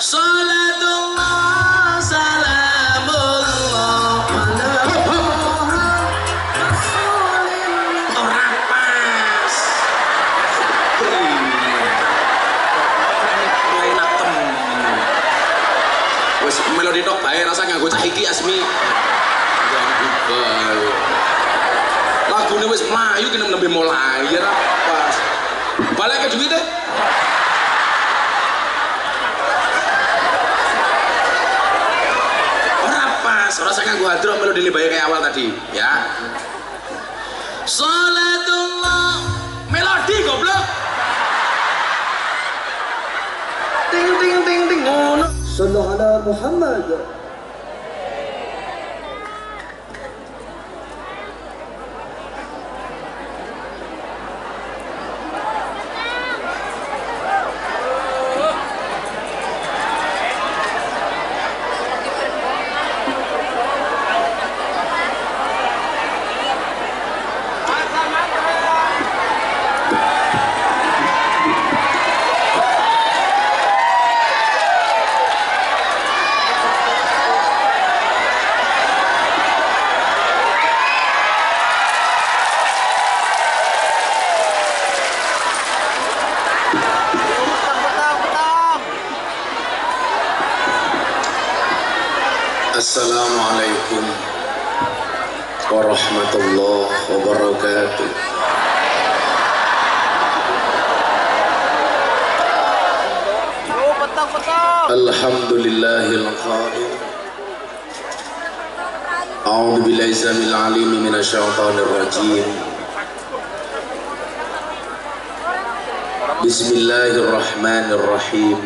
Salatullah salamullah ala ora pas. Enak temen. Wis melodi tok bae rasa nganggo cah iki Asmi. Lagune wis mlayu kene nembe mulai ya pas. Balik ke duwite. Rasa nganggo hadroh melodi bae kayak awal tadi ya. Salatullah melodi goblok. Ting ting ting ting ngono. Sallu ala Muhammad. Assalamualaikum warahmatullahi wabarakatuh. Alhamdulillahil qadir. A'udzu billahi samil alim minasyaitonir rajim. Bismillahirrahmanirrahim.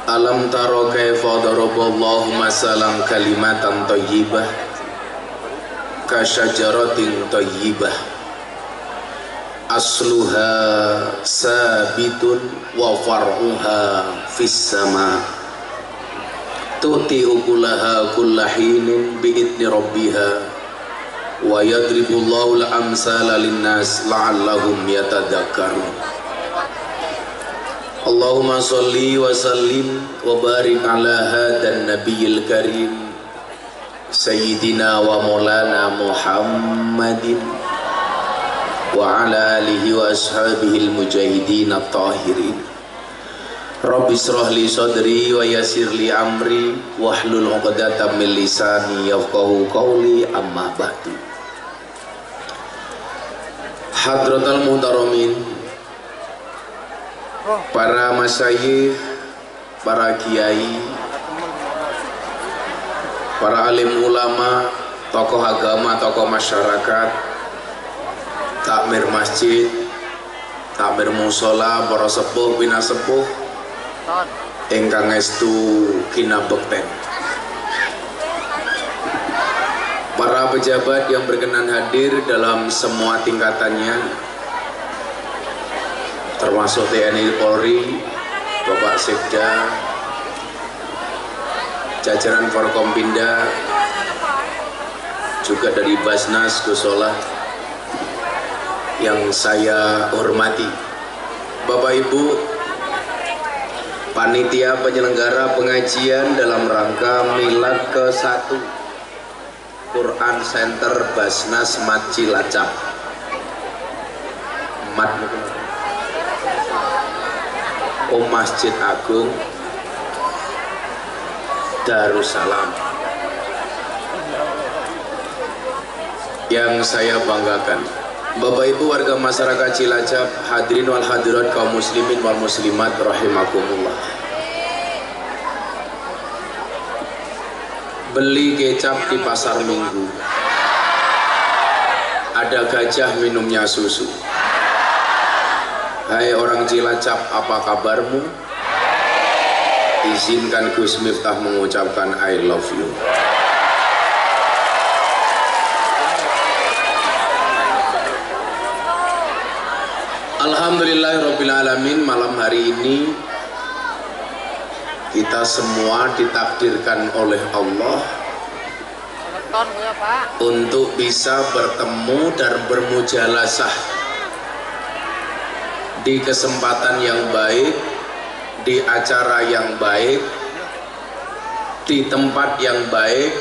Alam taro kaifa daraballahu masalan kalimatan thayyibah ka syajaratin thayyibah asluha sabitun wa far'uha fis sama tu'ti ukulaha kullahinin bi'idni rabbiha wa yadribullahu al-amsala linnas la'allahum yatadakkarun. Allahumma sholli wa sallim wa barik ala hadan nabiyil karim sayyidina wa maulana Muhammadin wa ala alihi wa ashabihi al-mujahidin at-tahirin. Rabbi shrah li sadri wa yassir li amri wahlul 'uqdatam min lisani yafqahu qawli, amma ba'du. Hadratal muhtaramin, para masyayikh, para kiai, para alim ulama, tokoh agama, tokoh masyarakat, takmir masjid, takmir musola, para sepuh, bina sepuh, ingkang estu kinabekten, para pejabat yang berkenan hadir dalam semua tingkatannya, termasuk TNI Polri, Bapak Sekda, jajaran Forkompinda, juga dari Basnas Gusola yang saya hormati, Bapak Ibu panitia penyelenggara pengajian dalam rangka Milad ke-1 Quran Center Basnas Mat Cilacap, Masjid Agung Darussalam, yang saya banggakan. Bapak Ibu warga masyarakat Cilacap, hadirin wal hadirat kaum muslimin wal muslimat rahimakumullah. Beli kecap di pasar Minggu, ada gajah minumnya susu. Hai orang Cilacap, apa kabarmu? Izinkan Gus Miftah mengucapkan I love you. Alhamdulillahirabbil alamin. Malam hari ini kita semua ditakdirkan oleh Allah untuk bisa bertemu dan bermujalasah di kesempatan yang baik, di acara yang baik, di tempat yang baik,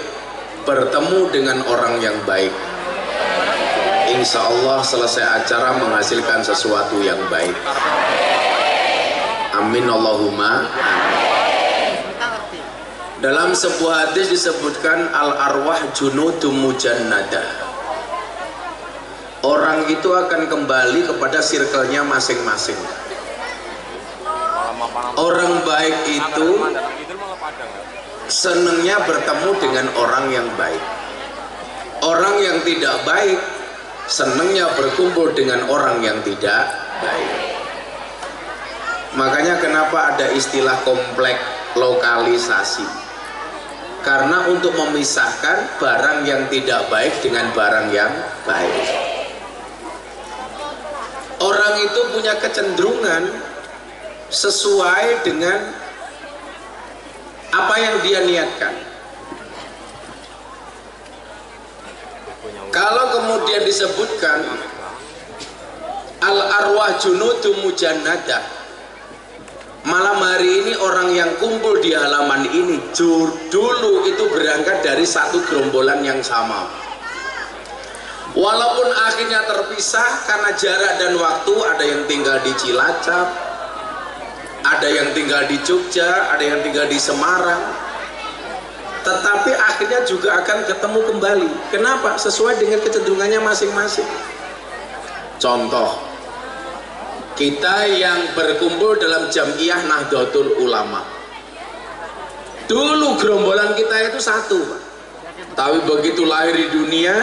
bertemu dengan orang yang baik. Insya Allah selesai acara menghasilkan sesuatu yang baik. Amin Allahumma amin. Dalam sebuah hadis disebutkan al-arwah junudum mujannadah. Orang itu akan kembali kepada circle-nya masing-masing. Orang baik itu senangnya bertemu dengan orang yang baik. Orang yang tidak baik senangnya berkumpul dengan orang yang tidak baik. Makanya kenapa ada istilah komplek lokalisasi, karena untuk memisahkan barang yang tidak baik dengan barang yang baik. Orang itu punya kecenderungan sesuai dengan apa yang dia niatkan. Kalau kemudian disebutkan al-arwah junudum mujannadah, malam hari ini orang yang kumpul di halaman ini dulu itu berangkat dari satu gerombolan yang sama. Walaupun akhirnya terpisah karena jarak dan waktu, ada yang tinggal di Cilacap, ada yang tinggal di Jogja, ada yang tinggal di Semarang, tetapi akhirnya juga akan ketemu kembali. Kenapa? Sesuai dengan kecenderungannya masing-masing. Contoh, kita yang berkumpul dalam Jam'iyah Nahdlatul Ulama, dulu gerombolan kita itu satu, tapi begitu lahir di dunia,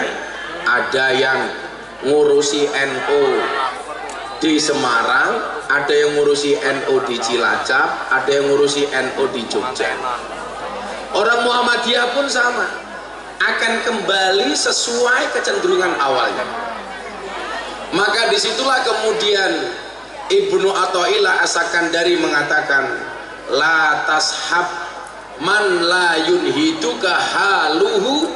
ada yang ngurusi NU di Semarang, ada yang ngurusi NU di Cilacap, ada yang ngurusi NU di Jogja. Orang Muhammadiyah pun sama, akan kembali sesuai kecenderungan awalnya. Maka disitulah kemudian Ibnu Athaillah As-Sakandari mengatakan, la tashab man la yunhiduka haluhu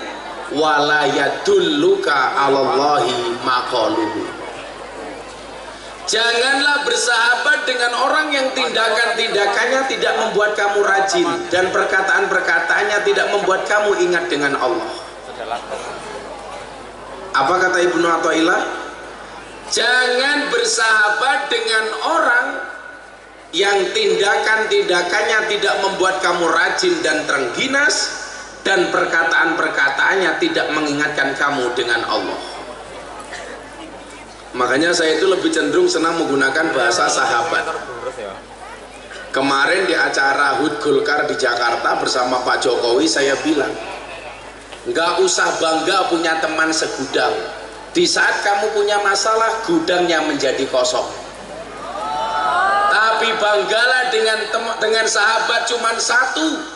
wa la yadulluka 'alallahi maqaluhu. Janganlah bersahabat dengan orang yang tindakan-tindakannya tidak membuat kamu rajin dan perkataan-perkataannya tidak membuat kamu ingat dengan Allah. Apa kata Ibnu Athaillah? Jangan bersahabat dengan orang yang tindakan-tindakannya tidak membuat kamu rajin dan terengginas, dan perkataan-perkataannya tidak mengingatkan kamu dengan Allah. Makanya saya itu lebih cenderung senang menggunakan bahasa sahabat. Kemarin di acara HUT Golkar di Jakarta bersama Pak Jokowi, saya bilang, nggak usah bangga punya teman segudang. Di saat kamu punya masalah, gudangnya menjadi kosong. Tapi banggalah dengan sahabat cuman satu.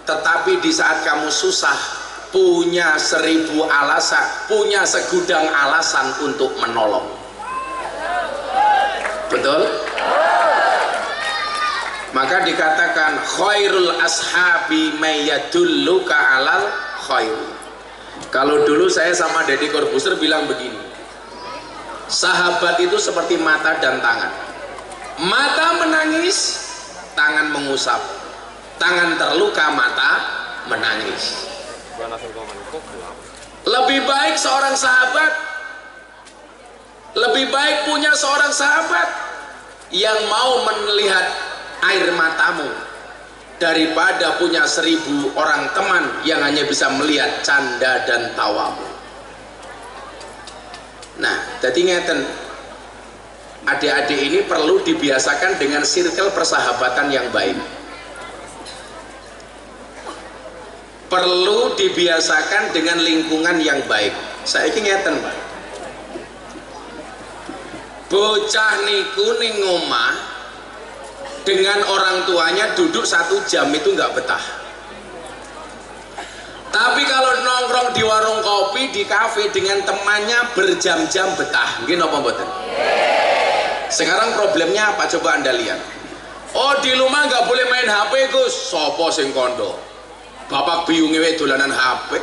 Tetapi di saat kamu susah, punya 1000 alasan, punya segudang alasan untuk menolong. Betul? Maka dikatakan khairul ashabi mayyadulluka alal khair. Kalau dulu saya sama Deddy Corbuzier bilang begini, sahabat itu seperti mata dan tangan. Mata menangis, tangan mengusap. Tangan terluka, mata menangis. Lebih baik seorang sahabat, lebih baik punya seorang sahabat yang mau melihat air matamu daripada punya 1000 orang teman yang hanya bisa melihat canda dan tawamu. Nah, jadi ngeten, adik-adik ini perlu dibiasakan dengan circle persahabatan yang baik. Perlu dibiasakan dengan lingkungan yang baik. Saya ingin ngeten, Pak. Bocah niku ning omah dengan orang tuanya duduk 1 jam itu nggak betah. Tapi kalau nongkrong di warung kopi, di kafe dengan temannya berjam-jam betah. Nggih napa mboten? Sekarang problemnya apa? Coba Anda lihat. Oh, di rumah nggak boleh main HP, Gus. Sopo sing kondo? Bapak biyunge wae dolanan HP.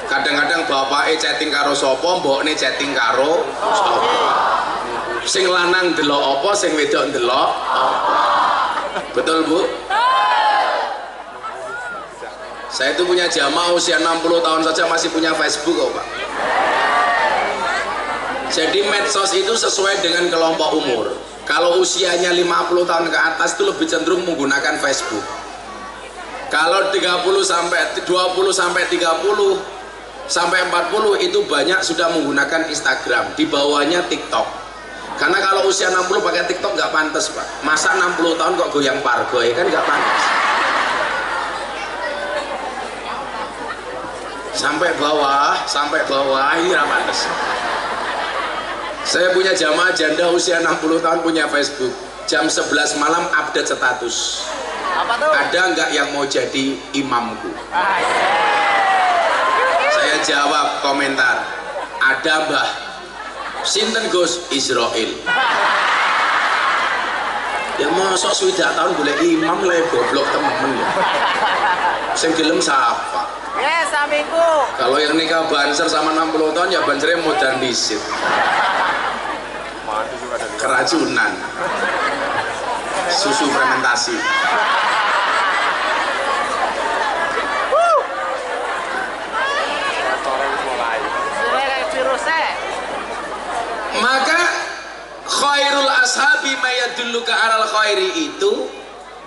Kadang-kadang bapake chatting karo sapa, mbokne chatting karo sapa. Sing lanang delok apa, sing wedok delok apa. Betul Bu? Saya itu punya jamaah usia 60 tahun saja masih punya Facebook kok Pak. Jadi medsos itu sesuai dengan kelompok umur. Kalau usianya 50 tahun ke atas itu lebih cenderung menggunakan Facebook. Kalau 20 sampai 30 sampai 40 itu banyak sudah menggunakan Instagram, di bawahnya TikTok. Karena kalau usia 60 pakai TikTok nggak pantas Pak. Masa 60 tahun kok goyang pargoy, kan nggak pantas. Sampai bawah ini nggak pantas. Saya punya jamaah janda usia 60 tahun punya Facebook. Jam 11 malam update status. Apa tuh? Ada nggak yang mau jadi imamku? Saya jawab komentar. Ada Mbah. Sinten Gus? Israel. Ya mosok swidak tahun boleh imam lah goblok temen ya. Sing gelem sapa? Yes, aminggu. Kalau yang nikah banser sama 60 tahun ya bansernya modernisir. Keracunan. Susu fermentasi. Maka khairul ashabi mayadulluka alal khairi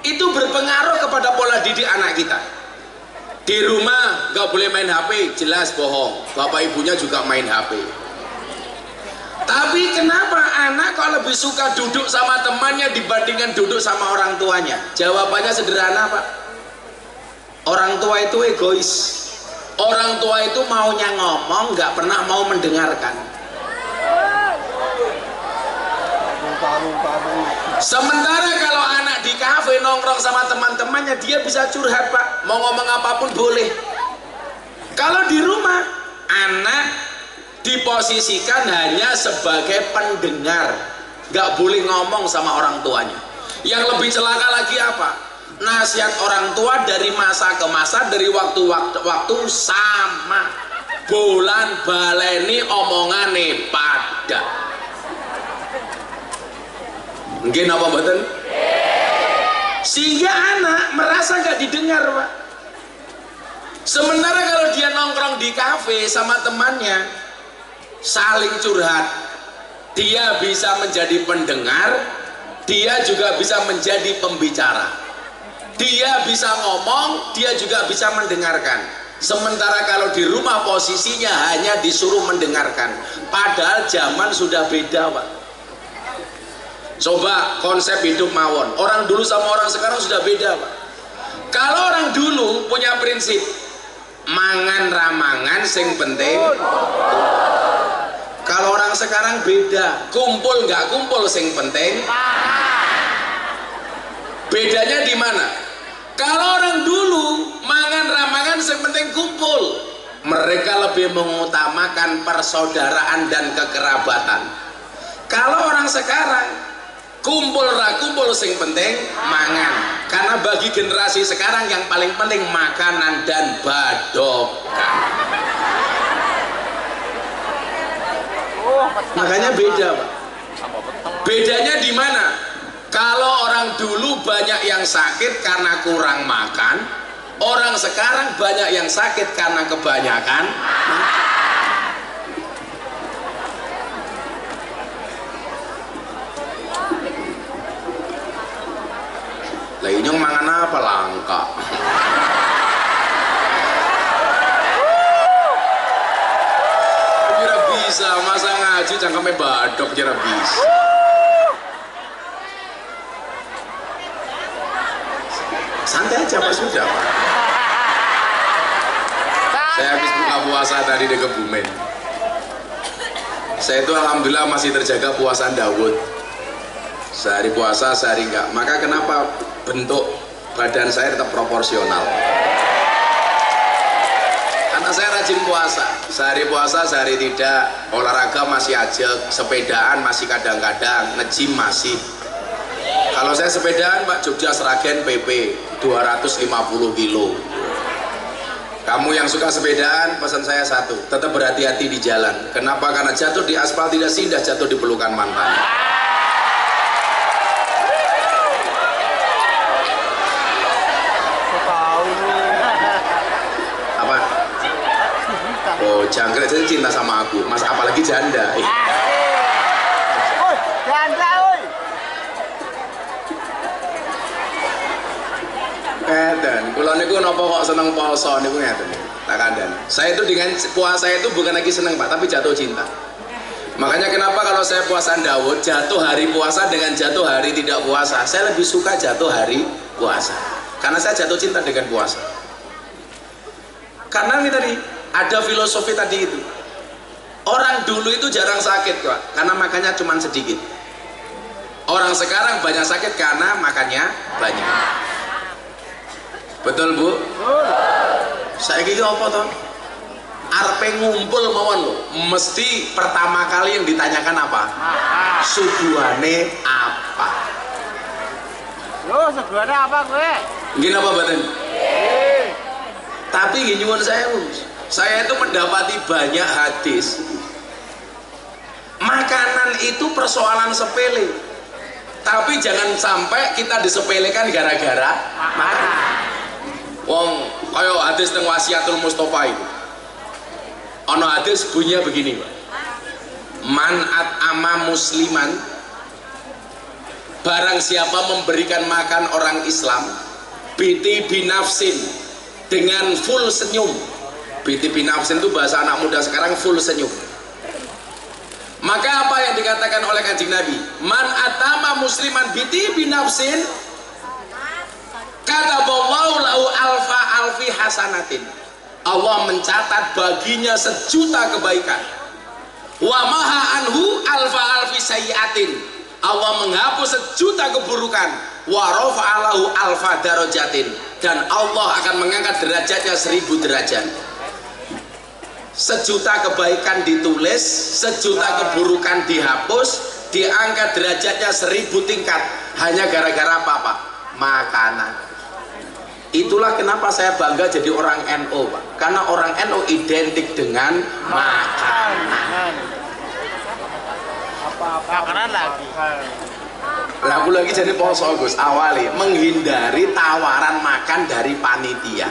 itu berpengaruh kepada pola didik anak kita. Di rumah nggak boleh main HP, jelas bohong. Bapak ibunya juga main HP. Tapi kenapa anak kok lebih suka duduk sama temannya dibandingkan duduk sama orang tuanya? Jawabannya sederhana Pak. Orang tua itu egois. Orang tua itu maunya ngomong, nggak pernah mau mendengarkan. Sementara kalau anak di kafe nongkrong sama teman-temannya, dia bisa curhat Pak, mau ngomong apapun boleh. Kalau di rumah, anak diposisikan hanya sebagai pendengar, nggak boleh ngomong sama orang tuanya. Yang lebih celaka lagi apa? Nasihat orang tua dari masa ke masa, dari waktu sama, bulan baleni omongane pada. Mungkin apa betul? Sehingga anak merasa gak didengar Pak. Sementara kalau dia nongkrong di kafe sama temannya, saling curhat, dia bisa menjadi pendengar, dia juga bisa menjadi pembicara. Dia bisa ngomong, dia juga bisa mendengarkan. Sementara kalau di rumah posisinya hanya disuruh mendengarkan. Padahal zaman sudah beda Pak. Coba konsep hidup mawon, orang dulu sama orang sekarang sudah beda Pak. Kalau orang dulu punya prinsip mangan ramangan sing penting. Kalau orang sekarang beda, kumpul nggak kumpul sing penting. Bedanya di mana? Kalau orang dulu mangan ramangan sing penting kumpul, mereka lebih mengutamakan persaudaraan dan kekerabatan. Kalau orang sekarang kumpul ra kumpul sing penting mangan, karena bagi generasi sekarang yang paling penting makanan dan badokan. Makanya beda Pak. Bedanya di mana? Kalau orang dulu banyak yang sakit karena kurang makan, orang sekarang banyak yang sakit karena kebanyakan makan. Lah inyong mangan apa langka? Kira bisa masa ngaji cangkeme badok kira bisa. Santai aja Pak sudah Pak. Saya habis buka puasa tadi di Kebumen. Saya itu alhamdulillah masih terjaga puasa Daud. Sehari puasa, sehari enggak. Maka kenapa bentuk badan saya tetap proporsional? Karena saya rajin puasa. Sehari puasa, sehari tidak. Olahraga masih ajak, sepedaan masih kadang-kadang, nge-gym masih. Kalau saya sepedaan Pak, Jogja Sragen PP 250 kilo. Kamu yang suka sepedaan, pesan saya satu, tetap berhati-hati di jalan. Kenapa? Karena jatuh di aspal tidak seindah jatuh di pelukan mantan. Apa? Oh, jangkrik jadi cinta sama aku, mas apalagi janda. Janda, oi. Ngeten, kula niku napa kok seneng poso niku ngeten. Tak kandhan. Saya itu dengan puasa itu bukan lagi seneng Pak, tapi jatuh cinta. Makanya kenapa kalau saya puasa Daud, jatuh hari puasa dengan jatuh hari tidak puasa, saya lebih suka jatuh hari puasa. Karena saya jatuh cinta dengan puasa. Karena ini tadi ada filosofi tadi itu. Orang dulu itu jarang sakit Pak, karena makannya cuma sedikit. Orang sekarang banyak sakit karena makannya banyak. Betul Bu? Saya kira apa toh? Arpe ngumpul mawon lho, mesti pertama kali yang ditanyakan apa? Suguhane apa? Loh, suguhane apa gue? Gini apa batin? Tapi gini nyuwun saya itu mendapati banyak hadis. Makanan itu persoalan sepele. Tapi jangan sampai kita disepelekan gara-gara makanan. Wong kaya hadis teng Wasiatul Mustofa itu. Ana hadis bunyinya begini, Pak. Man at'ama musliman, barang siapa memberikan makan orang Islam, biti binafsin, dengan full senyum. Biti binafsin itu bahasa anak muda sekarang, full senyum. Maka apa yang dikatakan oleh Kanjeng Nabi? Man at'ama musliman biti binafsin, kataballahu lahu alfa alfi hasanatin. Allah mencatat baginya 1.000.000 kebaikan. Wa maha anhu alfa alfi sayyiatin. Allah menghapus 1.000.000 keburukan. Wa rafa'alahu alfa darajatin. Dan Allah akan mengangkat derajatnya 1.000 derajat. 1.000.000 kebaikan ditulis, 1.000.000 keburukan dihapus, diangkat derajatnya 1.000 tingkat. Hanya gara-gara apa Pak? Makanan. Itulah kenapa saya bangga jadi orang NU Pak, karena orang NU identik dengan makanan. Makanan lagi. Lalu lagi jadi poso Gus, awali menghindari tawaran makan dari panitia.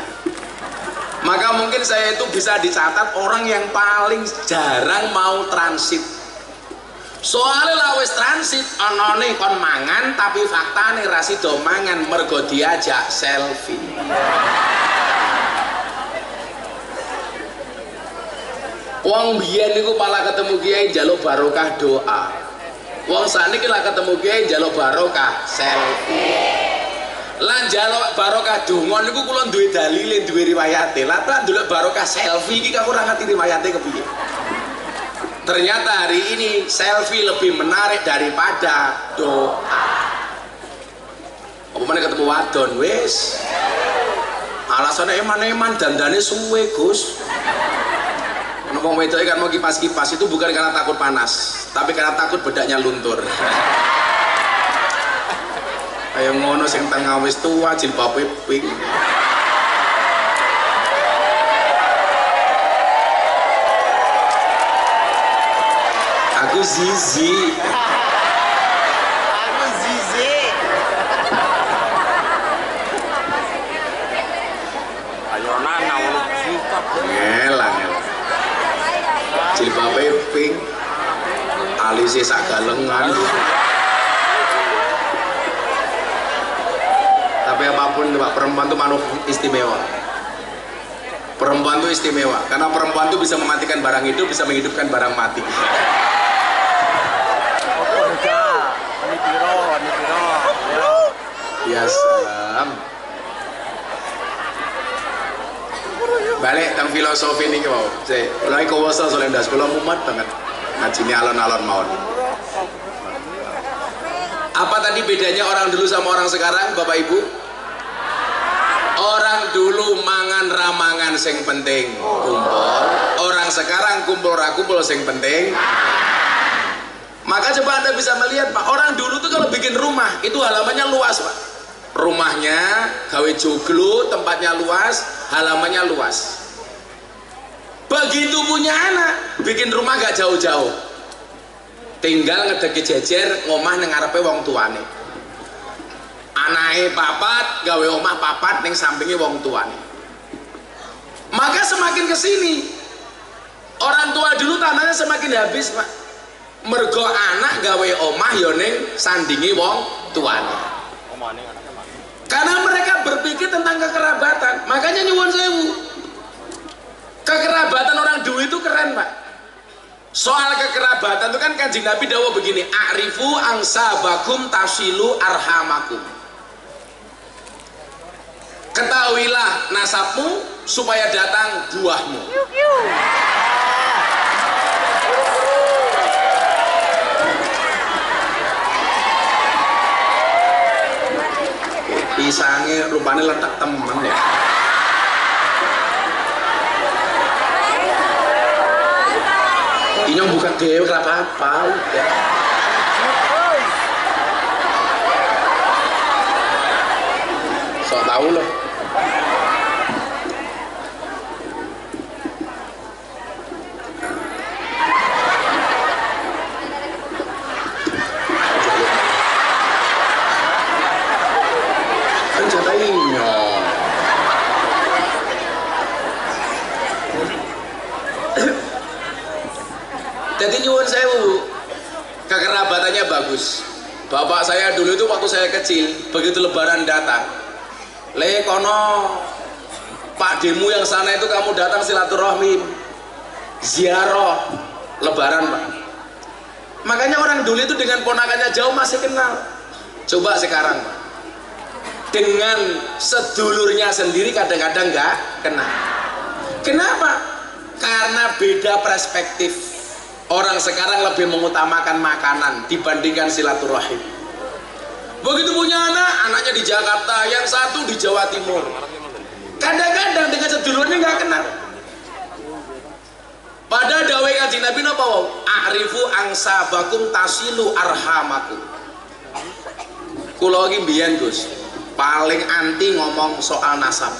Maka mungkin saya itu bisa dicatat orang yang paling jarang mau transit. Soalnya lawes transit onone kon mangan tapi faktane ra sida mangan mergo diajak selfie. Wong biyen niku pala ketemu kiai njaluk barokah doa. Wong sakniki lah ketemu kiai njaluk barokah selfie. Lan njaluk barokah donga niku kula duwe dalile, duwe riwayate. Lah tak ndelok barokah selfie iki kok ora ngerti riwayate kepiye. Ternyata hari ini selfie lebih menarik daripada doa. Apa mana ketemu wadon wis. Alasannya eman-eman dandane suwe Gus. Ngomong wedok kan mau kipas-kipas itu bukan karena takut panas, tapi karena takut bedaknya luntur. Kayak ngono sing tengah wis tua jilbabe pink. Aku zizi. Aku zizi. Ayo nana uluk suka. Ngelang. Jilbabe pink. Alise sak galengan. Tapi apapun Pak, perempuan itu makhluk istimewa. Perempuan itu istimewa karena perempuan itu bisa mematikan barang hidup, bisa menghidupkan barang mati. Ya salam. Balik tentang filosofi ini mau. Saya mulai kuwasa soal ndas kula mumet banget. Ngajine alon-alon mawon. Apa tadi bedanya orang dulu sama orang sekarang, Bapak Ibu? Orang dulu mangan ramangan sing penting kumpul. Orang sekarang kumpul ra kumpul sing penting. Maka coba Anda bisa melihat Pak, orang dulu tuh kalau bikin rumah itu halamannya luas Pak. Rumahnya gawe joglo, tempatnya luas, halamannya luas. Begitu punya anak, bikin rumah gak jauh-jauh, tinggal ngedeki jejer ngomah nang ngarepe wong tuane. Anake papat gawe omah papat ning sampinge wong tuane. Maka semakin kesini orang tua dulu tanahnya semakin habis, Pak. Mergo anak gawe omah ya ning sandingi wong tuane. Karena mereka berpikir tentang kekerabatan. Makanya nyuwun sewu, kekerabatan orang dulu itu keren, Pak. Soal kekerabatan itu kan Kanjeng Nabi dawuh begini, a'rifu angsabakum tasilu arhamakum. Ketahuilah nasabmu supaya datang buahmu. Pisangnya rupanya letak temen ya. Inyong bukan dewe apa-apa udah. Sok tahu loh. Jadi nyuwun sewu, kekerabatannya bagus. Bapak saya dulu itu waktu saya kecil, begitu lebaran datang, le kono Pak Demu yang sana itu kamu datang silaturahmi, ziarah lebaran, Pak. Makanya orang dulu itu dengan ponakannya jauh masih kenal. Coba sekarang, Pak, dengan sedulurnya sendiri kadang-kadang nggak kenal. Kenapa? Karena beda perspektif. Orang sekarang lebih mengutamakan makanan dibandingkan silaturahim. Begitu punya anak, anaknya di Jakarta, yang satu di Jawa Timur. Kadang-kadang dengan sedulurnya nggak kenal. Pada dawe Kanjeng Nabi napa wau? A'rifu angsabakum tasilu arhamakum. Kula iki mbiyen Gus, paling anti ngomong soal nasab.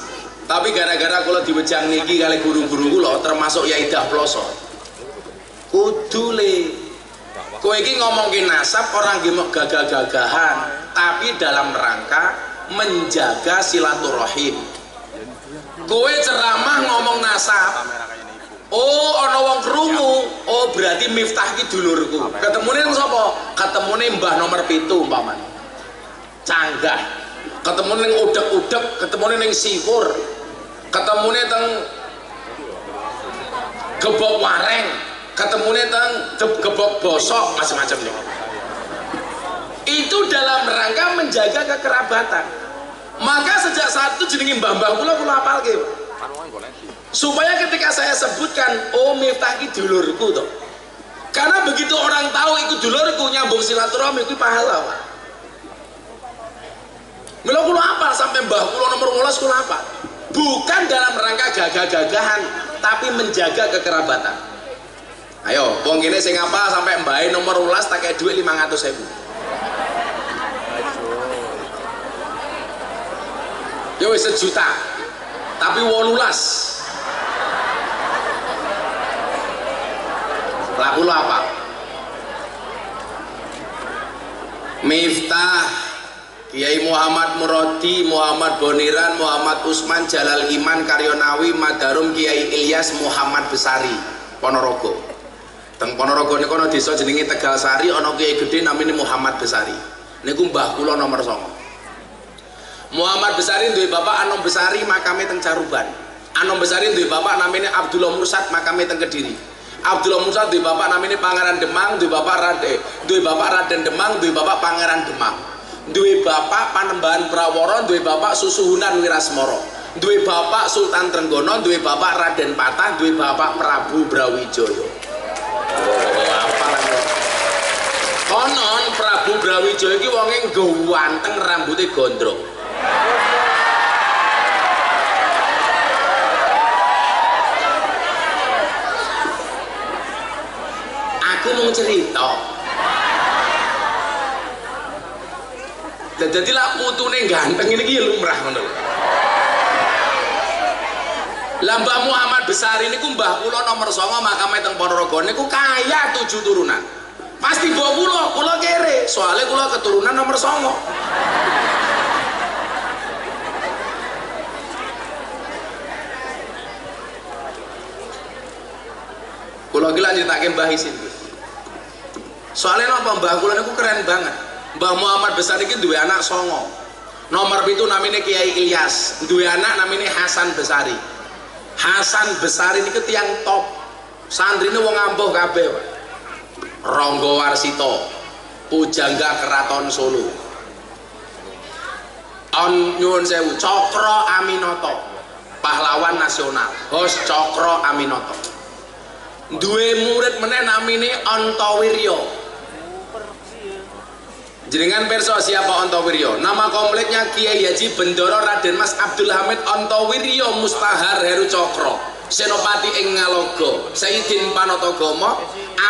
Tapi gara-gara kula diwejang niki kali guru-guru kula termasuk Yai Dah Ploso. Kudule kowe iki ngomongin nasab orang gemuk gagah-gagahan, tapi dalam rangka menjaga silaturahim. Kowe ceramah ngomong nasab, oh ana wong krungu, oh berarti Miftah ki dulurku. Ketemune nang sapa? Ketemune Mbah nomor 7 umpamane. Canggah. Ketemune ning udek-udek, ketemune ning Siwur. Ketemune teng Gebok Wareng. Ketemunya teng gebok bosok macam-macam nih. Itu dalam rangka menjaga kekerabatan. Maka sejak saat itu jenenge mbah-mbah kula apalke, supaya ketika saya sebutkan oh Miftah iki dulurku toh. Karena begitu orang tahu itu dulurku, nyambung silaturahmi itu pahala, Pak. Mila kula apa sampai mbah kula nomor 12 kula apa? Bukan dalam rangka gagah-gagahan, tapi menjaga kekerabatan. Ayo, wong kene sing apa sampai mbahe nomor 12 tak kei dhuwit 500.000. Yo wis 1 juta. Tapi 18. Laku lo apa? Miftah, Kiai Muhammad Muradi, Muhammad Boniran, Muhammad Usman, Jalal Iman, Karyonawi, Madarum, Kiai Ilyas, Muhammad Besari, Ponorogo. Teng Ponorogo niku ana desa jenenge Tegal Sari, ana kiai gedhe namine Muhammad Besari. Niku mbah kula nomor 9. Muhammad Besari duwe bapak Anom Besari makame teng Caruban. Anom Besari duwe bapak namine Abdullah Mursad makame teng Kediri. Abdullah Mursad duwe bapak namine Pangeran Demang, duwe bapak Raden Demang, duwe bapak Pangeran Demang. Duwe bapak Panembahan Prawara, duwe bapak Susuhunan Wirasmara. Duwe bapak Sultan Trenggono, duwe bapak Raden Patah, duwe bapak Prabu Brawijaya. Konon Prabu Brawijaya iki wonge ganteng, rambutnya gondrong. Aku mau cerita. Jadi lah putune ganteng ini lumrah ngono. Lah Mbah Muhammad Besari niku mbah kula nomor 9 makame teng Ponorogo niku kaya 7 turunan. Pasti mbah kula kere, soalnya kula keturunan nomor 9. Kula iki lanjutake Mbah Isin. Soalnya napa mbah kula niku keren banget. Mbah Muhammad Besari iki duwe anak 9. Nomor 7 namine Kiai Ilyas, duwe anak namine Hasan Besari. Hasan Besari niku tiyang top. Santrine wong ampuh kabeh, Pak. Rangga Warsita, Pujangga Keraton Solo. Nyuwun sewu, Cokro Aminoto, pahlawan nasional. Hos Cokro Aminoto. Duwe murid meneh namine Antawirya. Jenengan perso siapa Antawirya? Nama kompleknya Kiai Haji Bendoro Raden Mas Abdul Hamid Antawirya Mustahar Heru Cokro, Senopati ing Ngalogo, Sayyidin Panatagama,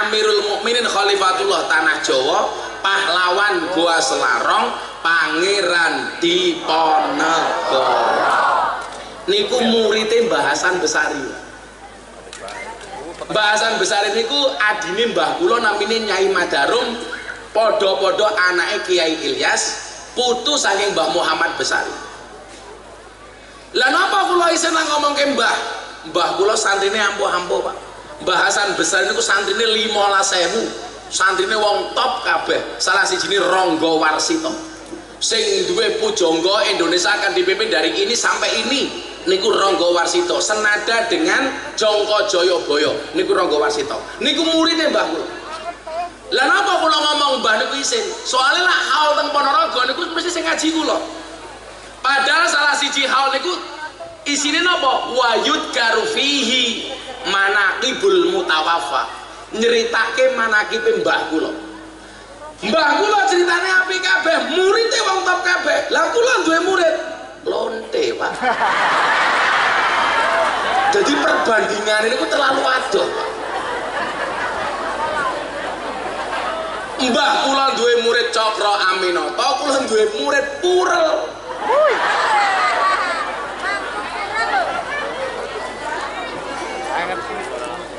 Amirul Mukminin Khalifatullah Tanah Jawa, pahlawan Goa Selarong, Pangeran Diponegoro. Niku muridé Mbah Hasan Besari. Mbah Hasan Besari niku adine mbah kula namine Nyai Madarum, podo-podo anake Kiai Ilyas, putu saking Mbah Muhammad Besari. Lah napa kula isih nang ngomongke mbah? Mbah kula santrine ampuh-ampuh, Pak. Mbah Hasan Besari niku santrine 15.000. Santrine wong top kabeh. Salah sijine Rangga Warsita. Sing duwe pujangga Indonesia akan dipimpin dari ini sampai ini. Niku Rangga Warsita, senada dengan Jongko Jayabaya. Niku Rangga Warsita. Niku muridé mbah kula. Lah napa kula ngomong mbah niku isin? Soale lak haul teng Ponorogo niku mesti sing ngaji kula. Padahal salah siji haul niku isine napa? Wayud karufihi manaqibul mutawaffa. Nyeritake manakibe mbah kula. Mbah kula ceritane apik kabeh, muridé wong top kabeh. Lah kula duwe murid lonte, Pak. Jadi perbandingan ini terlalu adoh, Pak. Mbah kula duwe murid Cokro Aminoto, kula duwe murid Purel.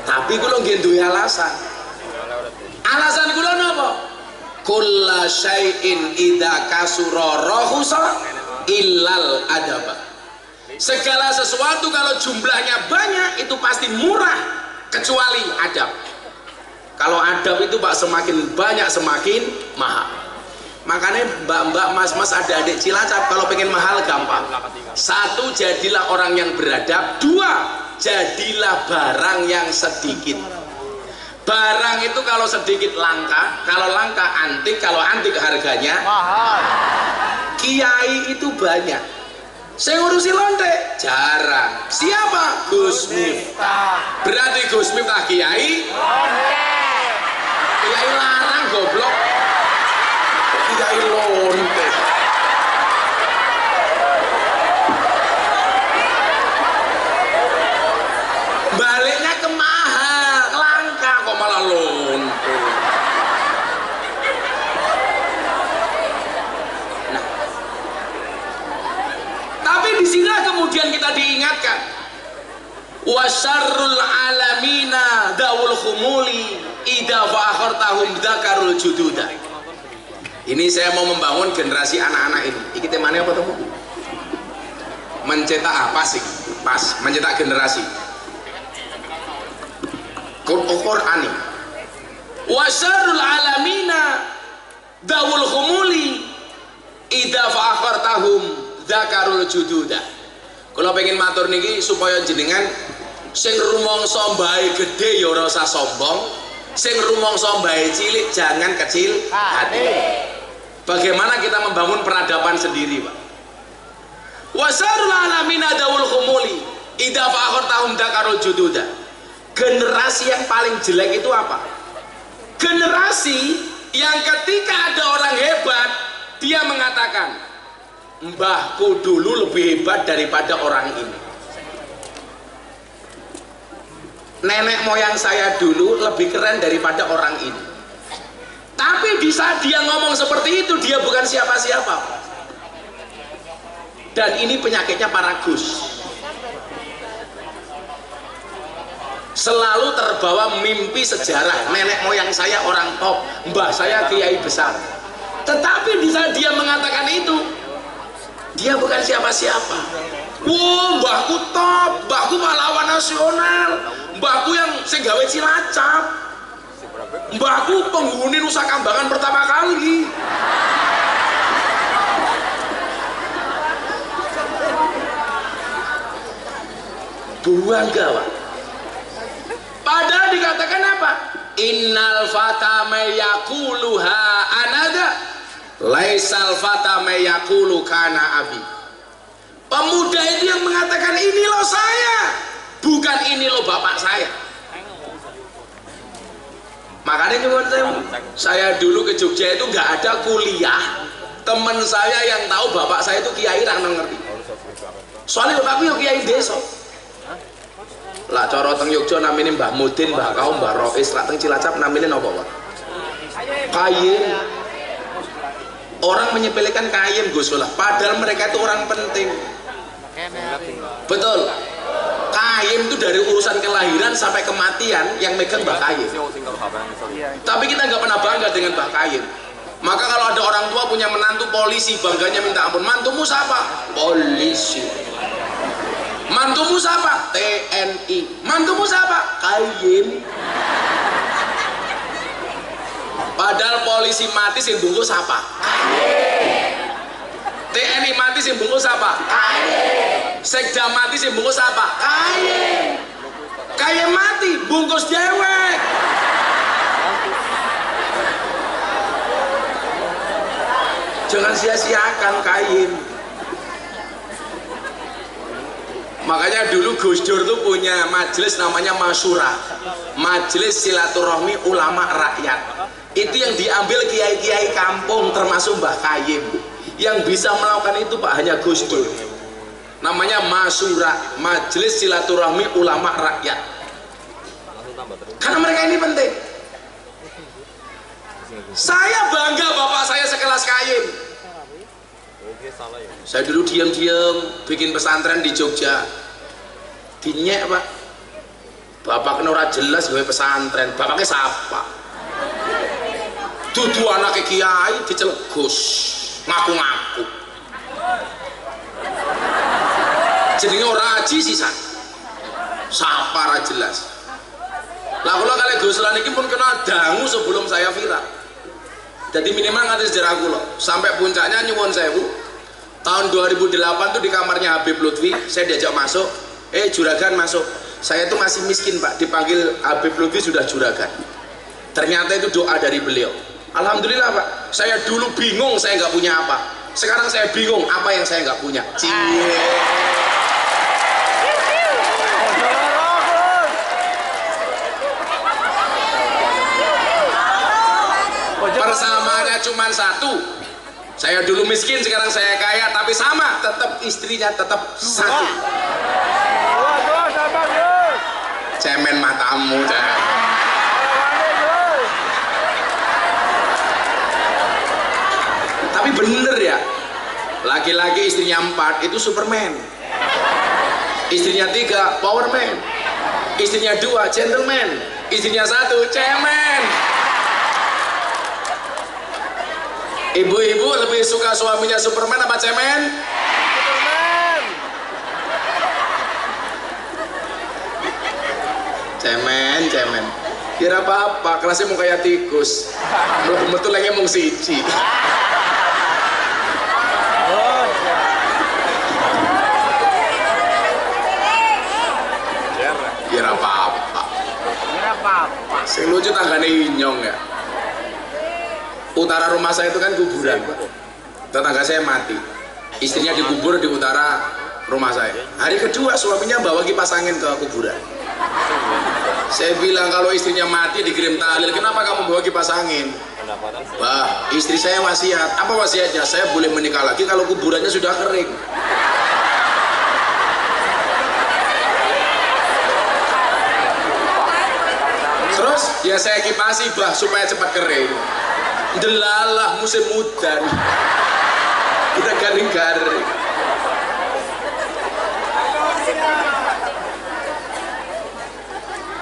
Tapi kula nggih duwe alasan. Alasan kula napa? Kulla syai'in idza kasura rahusa illal adaba. Segala sesuatu kalau jumlahnya banyak itu pasti murah kecuali adab. Kalau adab itu Pak semakin banyak semakin mahal. Makanya mbak-mbak, mas-mas, adik-adik Cilacap kalau pengen mahal gampang. 1, jadilah orang yang beradab. 2, jadilah barang yang sedikit. Barang itu kalau sedikit langka, kalau langka antik, kalau antik harganya mahal. Kiai itu banyak, saya ngurusi lonte jarang. Siapa? Gus Miftah. Berarti Gus Miftah kiai lonte. Kiai larang goblok. Kiai lonte. Baliknya ke mahal, langka kok malah lonte. Tapi di sini kemudian kita diingatkan, wasyarrul alamina dawul khumuli idza fa'akhartahum dzakarul jududa. Ini saya mau membangun generasi anak-anak ini. Iki temane apa temu? Mencetak apa sih? Pas, mencetak generasi. Qur'ani. Wasyarrul alamina dawul khumuli idza fa'akhartahum dzakarul jududa. Kalau pengen matur niki supaya jenengan sing rumangsa mbahe gede ya ora usah sombong, sing rumangsa mbahe cilik jangan kecil hati. Bagaimana kita membangun peradaban sendiri, Pak? Wasarul alamina daul khumuli idza fa'akhartahum dzakarul jududa. Generasi yang paling jelek itu apa? Generasi yang ketika ada orang hebat dia mengatakan, mbahku dulu lebih hebat daripada orang ini. Nenek moyang saya dulu lebih keren daripada orang ini. Tapi di saat dia ngomong seperti itu, dia bukan siapa-siapa. Dan ini penyakitnya para Gus. selalu terbawa mimpi sejarah nenek moyang saya orang top, mbah saya kiai besar. Tetapi di saat dia mengatakan itu, dia bukan siapa-siapa. Wow, mbahku top, mbahku pahlawan nasional, mbahku yang sing gawe Cilacap, mbahku penghuni Nusa Kambangan pertama kali. Bangga, Pak. Padahal dikatakan apa? Innal fata mayakuluha anada laisal fata mayakulu kana abi. Pemuda itu yang mengatakan ini loh saya, bukan ini loh bapak saya. Makanya nyuwun saya dulu ke Jogja itu nggak ada kuliah. Teman saya yang tahu bapak saya itu kiai ra ngerti. Soalnya bapakku yo kiai desa. Lah cara teng Yogya namine Mbah Mudin, Mbah Kaum, Mbah Rois, lah teng Cilacap namine napa, Pak? Kayim. Orang menyepelekan kayim Gus lah, padahal mereka itu orang penting. Betul. Kayim itu dari urusan kelahiran sampai kematian yang megang Mbah Kayim. Tapi kita nggak pernah bangga dengan Mbah Kayim. Maka kalau ada orang tua punya menantu polisi, bangganya minta ampun. Mantumu siapa? Polisi. Mantumu siapa? TNI. Mantumu siapa? Kayim. Padahal polisi mati sing bungkus apa? Kayim. TNI mati sing bungkus apa? Kayim. Sekda mati sing bungkus apa? Kayim. Kayim mati bungkus dewek. Jangan sia-siakan Kayim. Makanya dulu Gus Dur tuh punya majelis namanya Masyurah, Majelis Silaturahmi Ulama Rakyat. Itu yang diambil kiai-kiai kampung termasuk Mbah Kayim. Yang bisa melakukan itu Pak hanya Gus Dur. Namanya Masyurah, Majelis Silaturahmi Ulama Rakyat. Karena mereka ini penting. Saya bangga bapak saya sekelas Kayim. Saya dulu diam-diam bikin pesantren di Jogja. Dinyek Pak. Bapak kena ora jelas gawe pesantren. Bapaknya siapa? Dudu anaknya kiai dicelegus, ngaku-ngaku. Jenenge ora aji sisan. Siapa ora jelas. Lah kula kali Gus Lan iki pun kena dangu sebelum saya viral. Jadi minimal nganti sejarah kula. Sampai puncaknya nyuwun sewu. Tahun 2008 tuh di kamarnya Habib Lutfi, saya diajak masuk. Juragan masuk. Saya tuh masih miskin Pak, dipanggil Habib Lutfi sudah juragan. Ternyata itu doa dari beliau. Alhamdulillah Pak, saya dulu bingung saya nggak punya apa. Sekarang saya bingung apa yang saya nggak punya. Cie. Persamaannya cuma satu. Saya dulu miskin, sekarang saya kaya, tapi sama, tetap istrinya tetap satu. Cemen matamu, cemen. Tapi bener ya, laki-laki istrinya 4 itu Superman, istrinya 3 Powerman, istrinya 2 Gentleman, istrinya 1 cemen. Ibu-ibu lebih suka suaminya Superman apa cemen? Superman. Cemen. Kira apa-apa, kelasnya mau kayak tikus. Betul lagi mau siji. Kira apa-apa. Sing lucu tanggane inyong ya. Utara rumah saya itu kan kuburan Pak. Tetangga saya mati, istrinya dikubur di utara rumah saya. Hari kedua suaminya bawa kipas angin ke kuburan. Saya bilang kalau istrinya mati dikirim tahlil, kenapa kamu bawa kipas angin? Bah, istri saya wasiat. Apa wasiatnya? Saya boleh menikah lagi kalau kuburannya sudah kering. Terus ya saya kipasi bah supaya cepat kering. Delalah musim mudan. Kita garing-garing.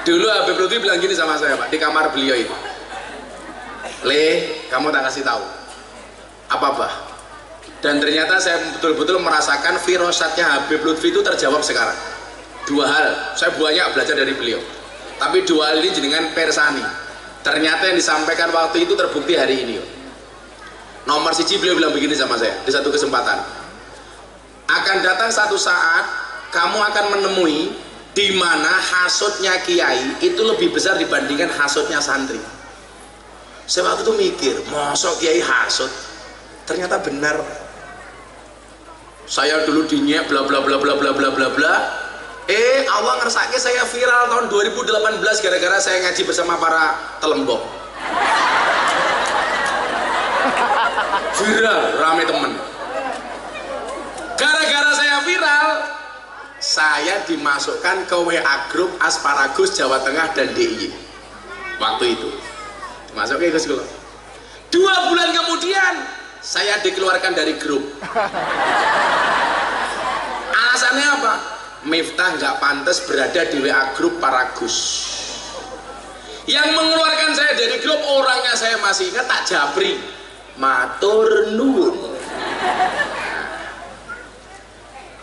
Dulu Habib Lutfi bilang gini sama saya Pak, di kamar beliau itu, Le, kamu tak kasih tahu apa Bah? Dan ternyata saya betul-betul merasakan firasatnya Habib Lutfi itu terjawab sekarang. Dua hal, saya banyak belajar dari beliau, tapi dua hal ini jenengan persani. Ternyata yang disampaikan waktu itu terbukti hari ini. Nomor siji, beliau bilang begini sama saya di satu kesempatan, akan datang satu saat kamu akan menemui di mana hasutnya kiai itu lebih besar dibandingkan hasutnya santri. Saya waktu itu mikir, mosok kiai hasut? Ternyata benar. Saya dulu dinyek bla bla bla bla bla bla bla bla. Allah ngersake saya viral tahun 2018 gara-gara saya ngaji bersama para telembok. Viral, rame temen. Gara-gara saya viral, saya dimasukkan ke WA grup Asparagus Jawa Tengah dan DIY. Waktu itu masuk ke Gus Kulo. 2 bulan kemudian saya dikeluarkan dari grup. Alasannya apa? Miftah nggak pantas berada di WA grup para Gus. Yang mengeluarkan saya dari grup orangnya saya masih ingat, tak Japri, matur nuwun.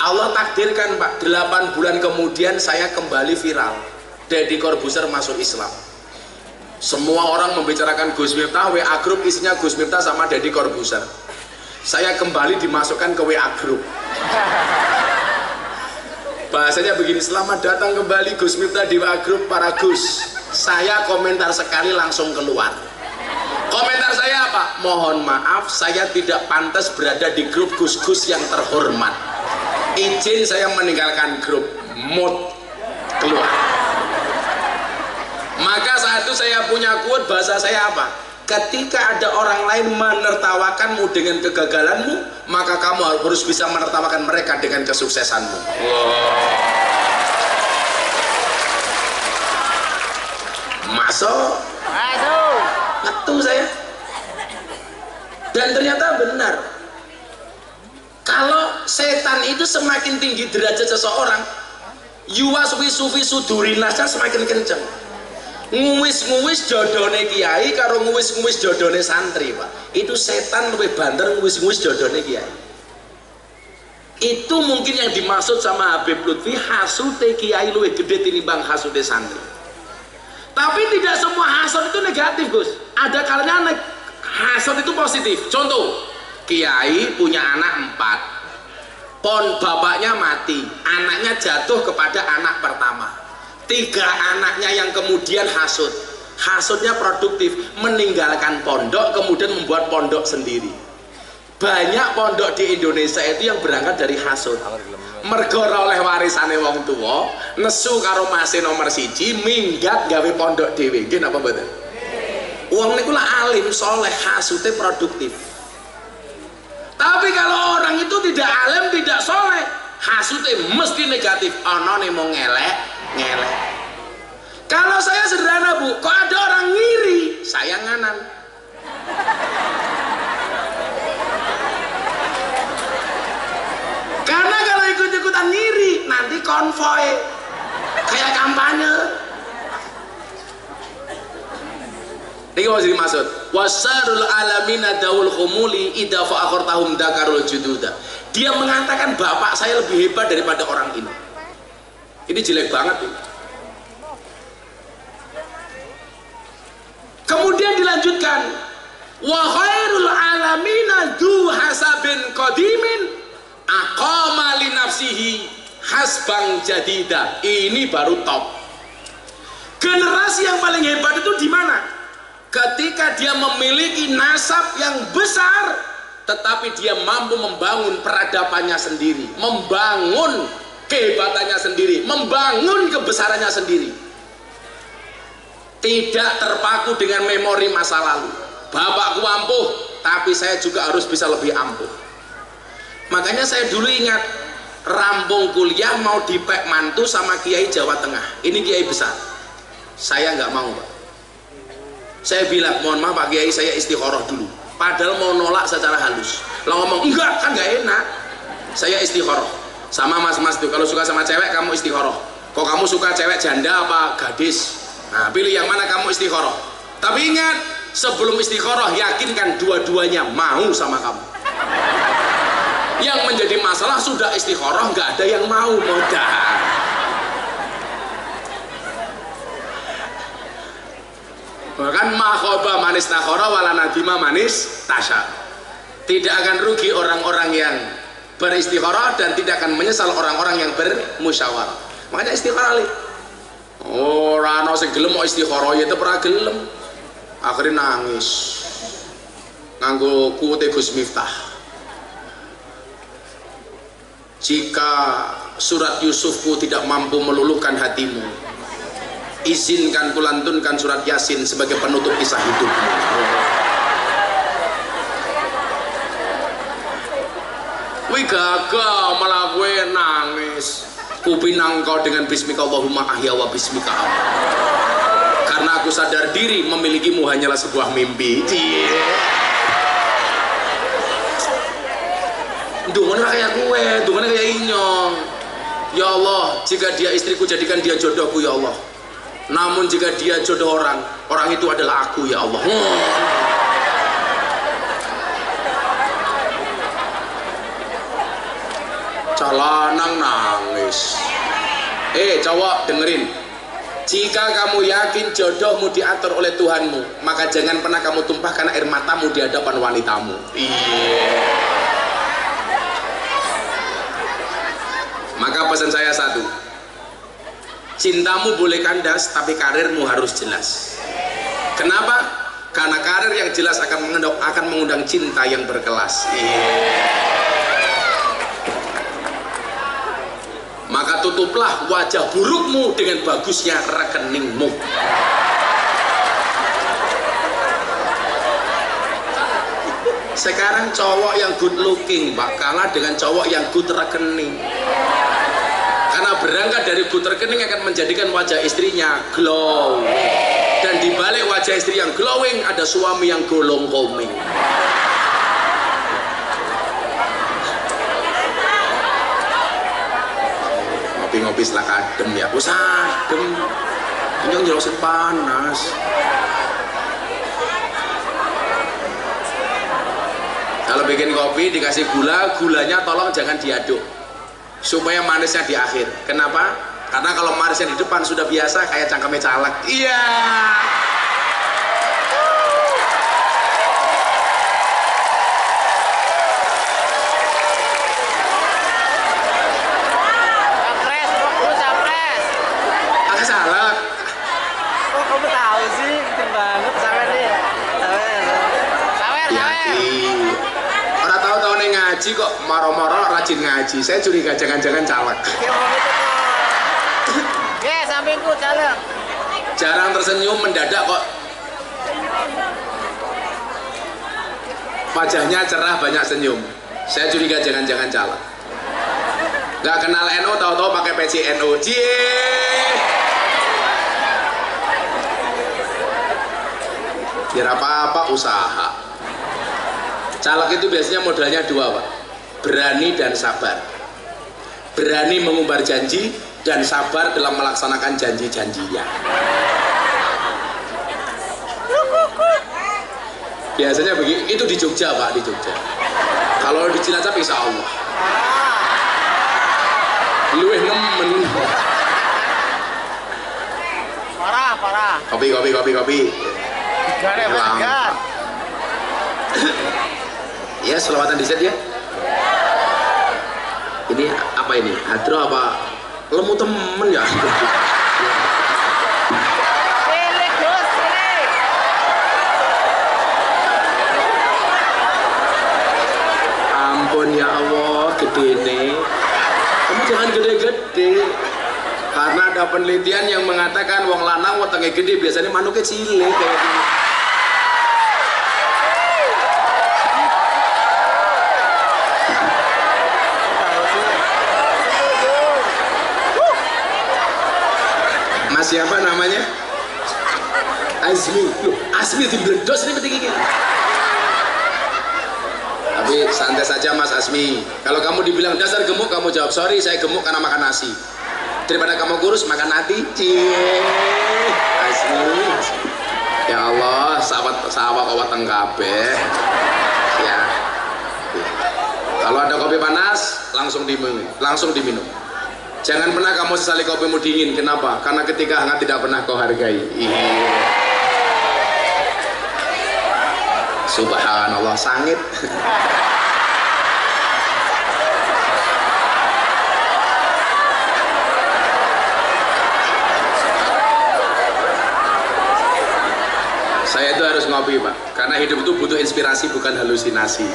Allah takdirkan Pak, 8 bulan kemudian saya kembali viral. Deddy Corbuzier masuk Islam. Semua orang membicarakan Gus Miftah, WA grup isinya Gus Miftah sama Deddy Corbuzier. Saya kembali dimasukkan ke WA grup. Bahasanya begini, selamat datang kembali Gus Miftah di WA grup para Gus. Saya komentar sekali langsung keluar. Komentar saya apa? Mohon maaf, saya tidak pantas berada di grup Gus-Gus yang terhormat. Izin saya meninggalkan grup, mood keluar. Maka saat itu saya punya quote, bahasa saya apa? Ketika ada orang lain menertawakanmu dengan kegagalanmu, maka kamu harus bisa menertawakan mereka dengan kesuksesanmu. Masuk ngetu saya. Dan ternyata benar, kalau setan itu semakin tinggi derajat seseorang, yuwas wisufi sudurinasnya semakin kenceng. Nguwis-nguwis jodone kiai karo nguwis-nguwis jodone santri Pak, itu setan lebih banter nguwis-nguwis jodone kiai. Itu mungkin yang dimaksud sama Habib Lutfi, hasute kiai luwih gede tinimbang hasute santri. Tapi tidak semua hasut itu negatif Gus, ada kalanya hasut itu positif. Contoh, kiai punya anak 4, bapaknya mati, anaknya jatuh kepada anak pertama. 3 anaknya yang kemudian hasut, hasutnya produktif, meninggalkan pondok kemudian membuat pondok sendiri. Banyak pondok di Indonesia itu yang berangkat dari hasut. Mergo ora oleh warisane wong tua, nesu karo mase nomor 1, minggat gawe pondok dhewe. Nggih napa mboten? Wong niku lah alim soleh, hasute produktif. Tapi kalau orang itu tidak alim, tidak soleh, hasute mesti negatif. Ana ne mau ngelek. Kalau saya sederhana Bu, kok ada orang ngiri, saya nganan. Karena kalau ikut-ikutan ngiri, nanti konvoy kayak kampanye. Ini mau jadi maksud wasarul alamina daul khumuli idza fa'akhartahum dakarul jududa. Dia mengatakan bapak saya lebih hebat daripada orang ini. Ini jelek banget ini. Kemudian dilanjutkan, wa khairul alamina du hasabin qadimin aqama li nafsihi hasbang jadida. Ini baru top. Generasi yang paling hebat itu di mana? Ketika dia memiliki nasab yang besar, tetapi dia mampu membangun peradabannya sendiri, membangun kehebatannya sendiri, membangun kebesarannya sendiri, tidak terpaku dengan memori masa lalu. Bapakku ampuh, tapi saya juga harus bisa lebih ampuh. Makanya saya dulu ingat, rampung kuliah mau dipek mantu sama kiai Jawa Tengah. Ini kiai besar, saya nggak mau Pak. Saya bilang, mohon maaf Pak Kiai, saya istikharah dulu. Padahal mau nolak secara halus. Lo ngomong enggak, kan nggak enak. Saya istikharah sama mas-mas itu, kalau suka sama cewek kamu istikharah. Kok kamu suka cewek janda apa gadis? Nah, pilih yang mana kamu istikharah. Tapi ingat, sebelum istikharah yakinkan dua-duanya mau sama kamu. Yang menjadi masalah sudah istikharah nggak ada yang mau modal. Bahkan makhoba manis takhara wala nadima manis tasya. Tidak akan rugi orang-orang yang beristikharah dan tidak akan menyesal orang-orang yang bermusyawarah. Makanya istikharah li. Ora ana sing gelem mau istikharah ya tetep ora gelem. Akhirnya nangis. Nganggo kuwete Gus Miftah. Jika surat Yusufku tidak mampu meluluhkan hatimu, izinkan kulantunkan surat Yasin sebagai penutup kisah hidupmu. Wih gagal malah gue nangis. Kupinang kau dengan bismika Allahumma ahya wa bismika amut. Karena aku sadar diri memilikimu hanyalah sebuah mimpi. Dungannya kayak gue, dungannya kayak Inyong. Ya Allah, jika dia istriku jadikan dia jodohku ya Allah. Namun jika dia jodoh orang, orang itu adalah aku ya Allah. Calanang nangis. Cowok dengerin. Jika kamu yakin jodohmu diatur oleh Tuhanmu, maka jangan pernah kamu tumpahkan air matamu di hadapan wanitamu. Maka pesan saya satu, cintamu boleh kandas tapi karirmu harus jelas. Kenapa? Karena karir yang jelas akan mengundang cinta yang berkelas. Maka tutuplah wajah burukmu dengan bagusnya rekeningmu. Sekarang cowok yang good looking kalah dengan cowok yang good rekening. Karena berangkat dari good rekening akan menjadikan wajah istrinya glow. Dan di balik wajah istri yang glowing ada suami yang golong koming. Ngopi-ngopi setelah kadem ya, bos adem. Ini yang jelasin panas. Kalau bikin kopi dikasih gula, gulanya tolong jangan diaduk supaya manisnya di akhir. Kenapa? Karena kalau manisnya di depan sudah biasa kayak cangkeme caleg. Iya. Capres. Agak salah. Kok kamu tahu sih? Pinter banget sawer nih. Sawer. Orang tahu-tahu nih ngaji kok moro-moro rajin ngaji. Saya curiga jangan-jangan caleg. Sampingku caleg. Jarang tersenyum, mendadak kok. Wajahnya cerah, banyak senyum. Saya curiga jangan-jangan caleg. Gak kenal NU, tahu-tahu pakai peci NU. Biar apa-apa usaha. Caleg itu biasanya modalnya dua, Pak. Berani dan sabar. Berani mengumbar janji dan sabar dalam melaksanakan janji-janjinya. Biasanya begitu. Itu di Jogja, Pak, di Jogja. Kalau di Cilacap insya Allah luwih nemen. Parah. Kopi. Gar. Ya, selawatan di set ya. Ini apa ini? Hadro apa? Lemu temen ya. Ampun ya Allah, gede nih. Kamu jangan gede-gede. Karena ada penelitian yang mengatakan wong lanang wetenge gede biasanya manuknya cilik kayak gini. Mas siapa namanya? Azmi. Loh, Azmi di bledos ini penting ini. Tapi Tapi santai saja Mas Asmi. Kalau kamu dibilang dasar gemuk, kamu jawab sorry saya gemuk karena makan nasi. Daripada kamu kurus makan hati. Cie. Asmi. Ya Allah, sahabat kawatan kabeh. Ya. Kalau ada kopi panas, langsung diminum. Jangan pernah kamu sesali kopimu dingin. Kenapa? Karena ketika hangat tidak pernah kau hargai. Subhanallah, sangit. Saya itu harus ngopi Pak, karena hidup itu butuh inspirasi bukan halusinasi.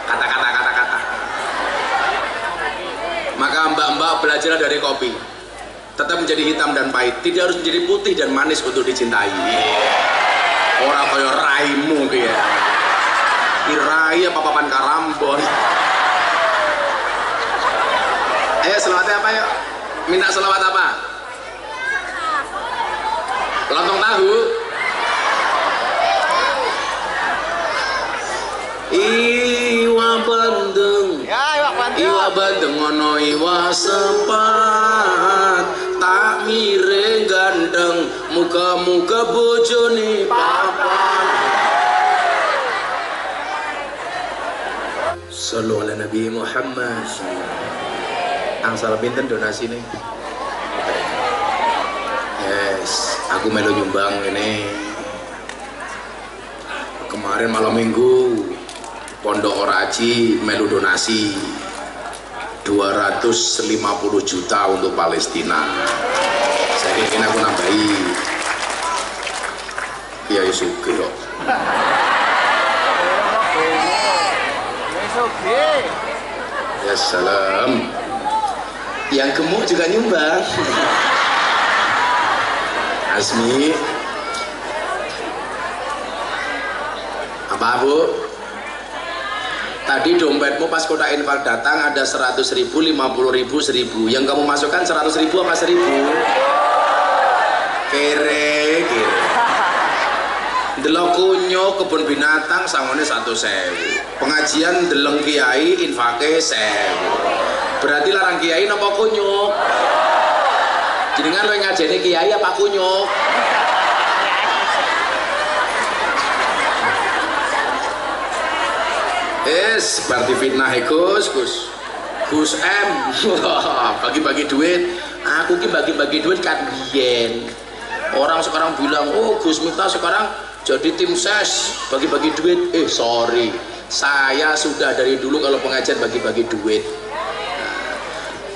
Kata. Maka mbak-mbak belajarlah dari kopi. Tetap menjadi hitam dan pahit, tidak harus menjadi putih dan manis untuk dicintai. Orang kaya raimu ya. Irai apa papan karambol. Selawatnya apa yuk? Minta selawat apa? Lontong tahu. Iwa bandeng. Ya, Iwa bandeng ono iwa sepat. Tak miring gandeng, muka-muka bojone papan. Sallu ala Nabi Muhammad. Angsal pinten donasi nih? Yes, aku melu nyumbang ini. Kemarin malam minggu Pondok Oraji melu donasi 250 juta untuk Palestina. Saya ingin aku nambahi. Ya Yusuke kok. Ya salam. Yang gemuk juga nyumbang. Asmi. Apa Bu? Tadi dompetmu pas kotak infak datang ada 100.000, 50.000, 1.000. Yang kamu masukkan 100.000 apa 1.000? Kere. Delok kunyo kebun binatang sangone 100.000. Pengajian deleng kiai infake 1.000. Berarti larang kiai napa kunyo? Jenengan lo ngajeni kiai apa kunyo? Seperti fitnah Gus M. Bagi-bagi duit. Aku ki bagi-bagi duit kan biyen. Orang sekarang bilang, oh Gus Miftah sekarang jadi tim ses bagi-bagi duit. Sorry, saya sudah dari dulu kalau pengajian bagi-bagi duit.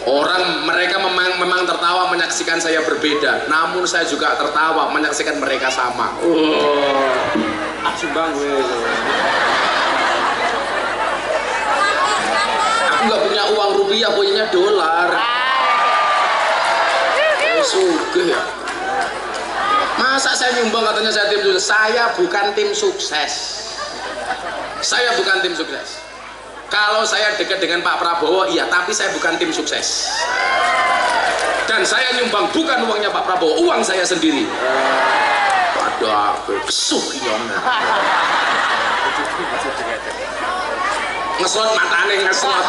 Orang mereka memang tertawa menyaksikan saya berbeda, namun saya juga tertawa menyaksikan mereka sama. Sumbang gue. Nggak punya uang rupiah, punyanya dolar. Sugih ya. Masa saya nyumbang katanya saya tim sukses? Saya bukan tim sukses. Saya bukan tim sukses. Kalau saya dekat dengan Pak Prabowo, iya, tapi saya bukan tim sukses. Dan saya nyumbang bukan uangnya Pak Prabowo, uang saya sendiri. Pada kesuh nyongnya. Ngeslot matane ngeslot.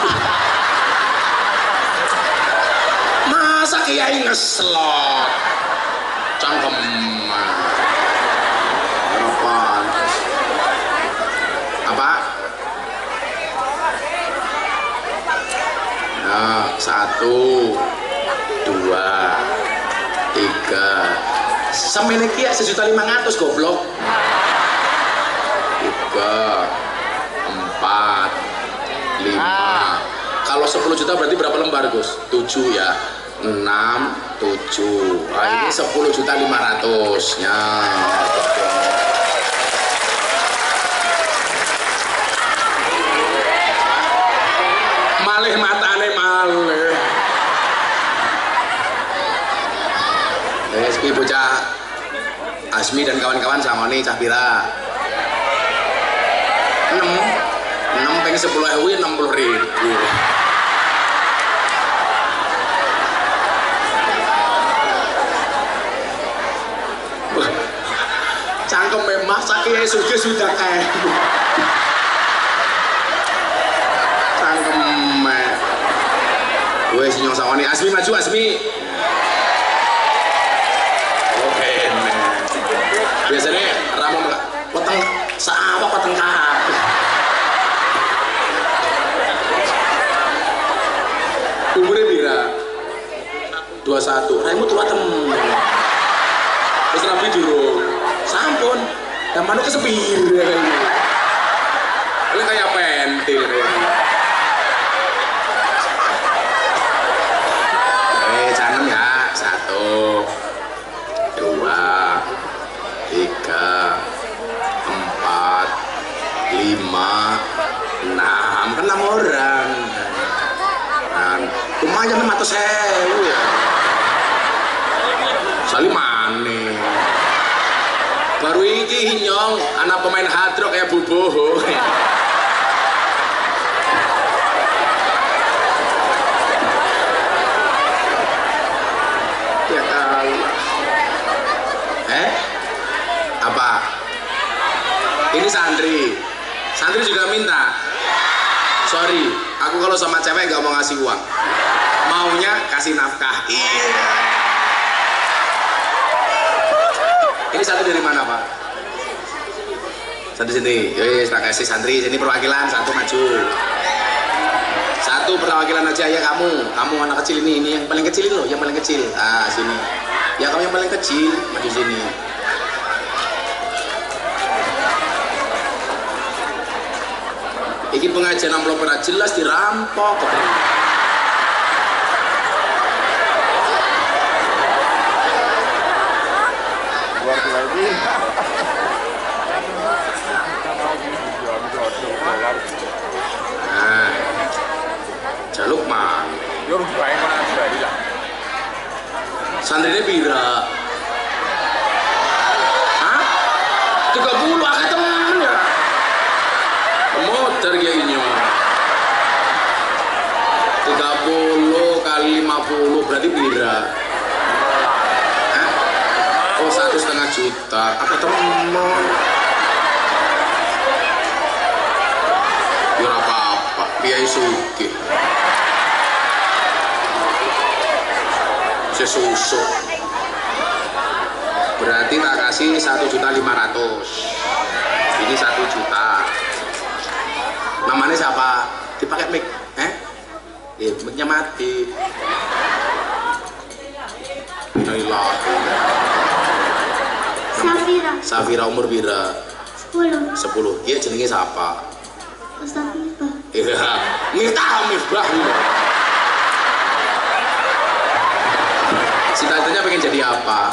Masa kiai ngeslot? Cangkem. Apa? Nah, 1, 2, 3. Sampai kia 1.500.000 goblok. 3, 4, 5. Kalau 10 juta berarti berapa lembar Gus? 7 ya. 6, 7. Ini 10.500.000 nya. Malih matane malih. SP bocah Asmi dan kawan-kawan sama nih cah pira? 6 pengen 10.000 60.000. Cangkem memang Kiai Sugih sudah kayak cangkem wes nyong sawani. Asmi maju Asmi. Oke biasanya ramon potong apa potong kahap umurnya bira 21 raimu tua temen terus rapi durung sampun yang mana kesepir kayaknya kayak pentil kayaknya canem ya 1 2 3 4 5 6 kan 6 orang lumayan 600.000 ya salimane baru iki nyong anak pemain hadrock kayak Buboho ya kali apa ini santri juga minta sorry aku kalau sama cewek gak mau ngasih uang maunya kasih nafkah. Ini satu dari mana Pak? Satu sini, yoi tak kasih santri sini perwakilan satu maju. Satu perwakilan aja ya kamu anak kecil ini yang paling kecil loh, yang paling kecil. Ah sini. Ya kamu yang paling kecil maju sini. Iki pengajian amplop ora jelas dirampok. lagi. Nah, jaluk mah. Yo bae mana bali lah. Santrine pira? Hah? 30 akeh temen ya. Motor ya ini. 30 kali 50 berarti pira? Hah? Oh 1,5 juta. Apa temen? Ya apa-apa, Kiai Sugih. Sesusuk. Berarti tak kasih 1.500.000. Ini 1 juta. Namanya siapa? Dipakai mic, mic-nya mati. Safira. Safira umur pira? 10. 10. Iya jenenge siapa? Ustaz Miftah. Iya, Miftah. Cita-citanya pengen jadi apa?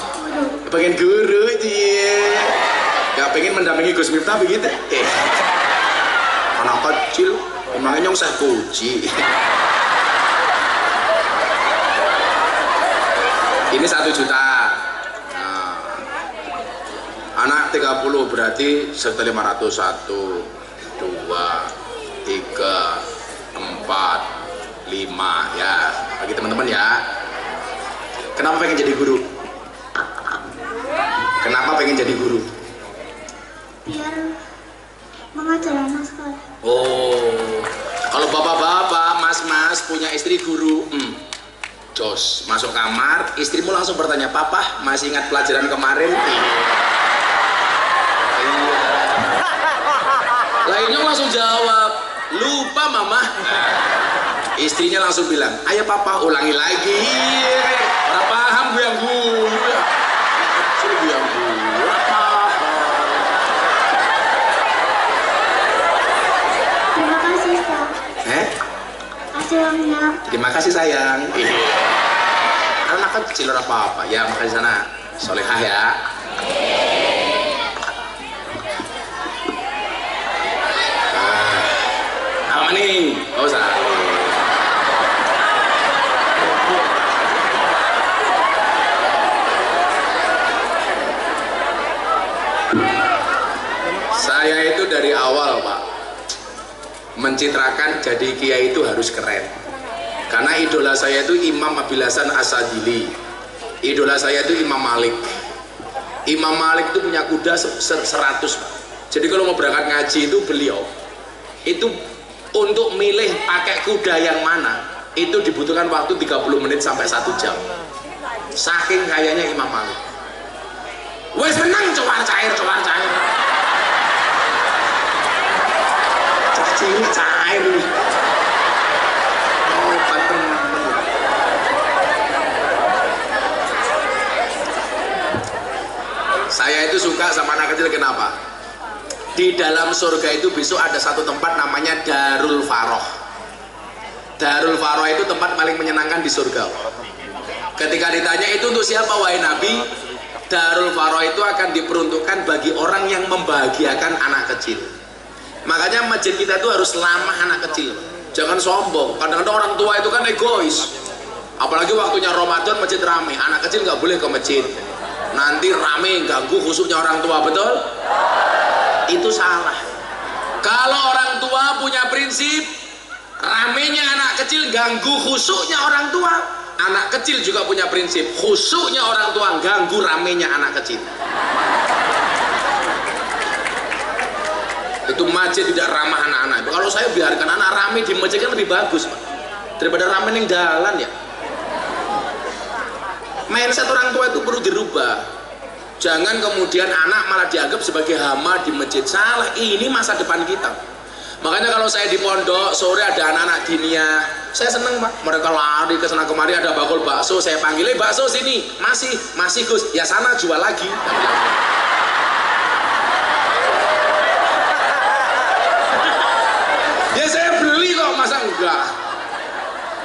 Pengen guru dia. Gak pengen mendampingi Gus Miftah begitu? Anak kecil, emangnya nyong saya puji. Ini 1 juta. Nah, anak 30 berarti 1.500. 1, 2, 3, 4, 5 ya. Bagi teman-teman ya. Kenapa pengen jadi guru? Kenapa pengen jadi guru? Biar mengajar anak sekolah. Oh, kalau bapak-bapak, mas-mas punya istri guru, jos masuk kamar, istrimu langsung bertanya, papa masih ingat pelajaran kemarin? Lainnya langsung jawab, lupa mama. Istrinya langsung bilang, ayo papa ulangi lagi. Orang paham gue yang guru ya. Kecil gue yang guru, orang paham. Terima kasih, Ustaz. Kasih uangnya. Terima kasih sayang. Anak kecil orang apa-apa. Ya makasih sana. Solehah ya. Apa nih? Oh usah. Saya itu dari awal Pak mencitrakan jadi kiai itu harus keren. Karena idola saya itu Imam Abil Hasan As-Sadili. Idola saya itu Imam Malik. Imam Malik itu punya kuda 100 Jadi kalau mau berangkat ngaji itu beliau itu untuk milih pakai kuda yang mana itu dibutuhkan waktu 30 menit sampai 1 jam. Saking kayanya Imam Malik. Wes menang cowar cair. Cilik cair nih. Oh, paten. Saya itu suka sama anak kecil kenapa? Di dalam surga itu besok ada satu tempat namanya Darul Faroh. Darul Faroh itu tempat paling menyenangkan di surga. Ketika ditanya itu untuk siapa wahai Nabi, Darul Faroh itu akan diperuntukkan bagi orang yang membahagiakan anak kecil. Makanya masjid kita itu harus ramah anak kecil. Jangan sombong. Kadang-kadang orang tua itu kan egois. Apalagi waktunya Ramadan masjid rame, anak kecil nggak boleh ke masjid. Nanti rame ganggu khusyuknya orang tua, betul? Itu salah. Kalau orang tua punya prinsip ramenya anak kecil ganggu khusyuknya orang tua, anak kecil juga punya prinsip khusyuknya orang tua ganggu ramenya anak kecil. Itu masjid tidak ramah anak-anak. Kalau saya biarkan anak rame di masjid kan lebih bagus, Pak, daripada rame ning jalan ya. Mindset orang tua itu perlu dirubah. Jangan kemudian anak malah dianggap sebagai hama di masjid. Salah, ini masa depan kita. Makanya kalau saya di pondok sore ada anak-anak dinia, saya seneng Pak. Mereka lari ke sana kemari, ada bakul bakso, saya panggilnya bakso sini, masih Gus, ya sana jual lagi. Ya saya beli kok, masa enggak?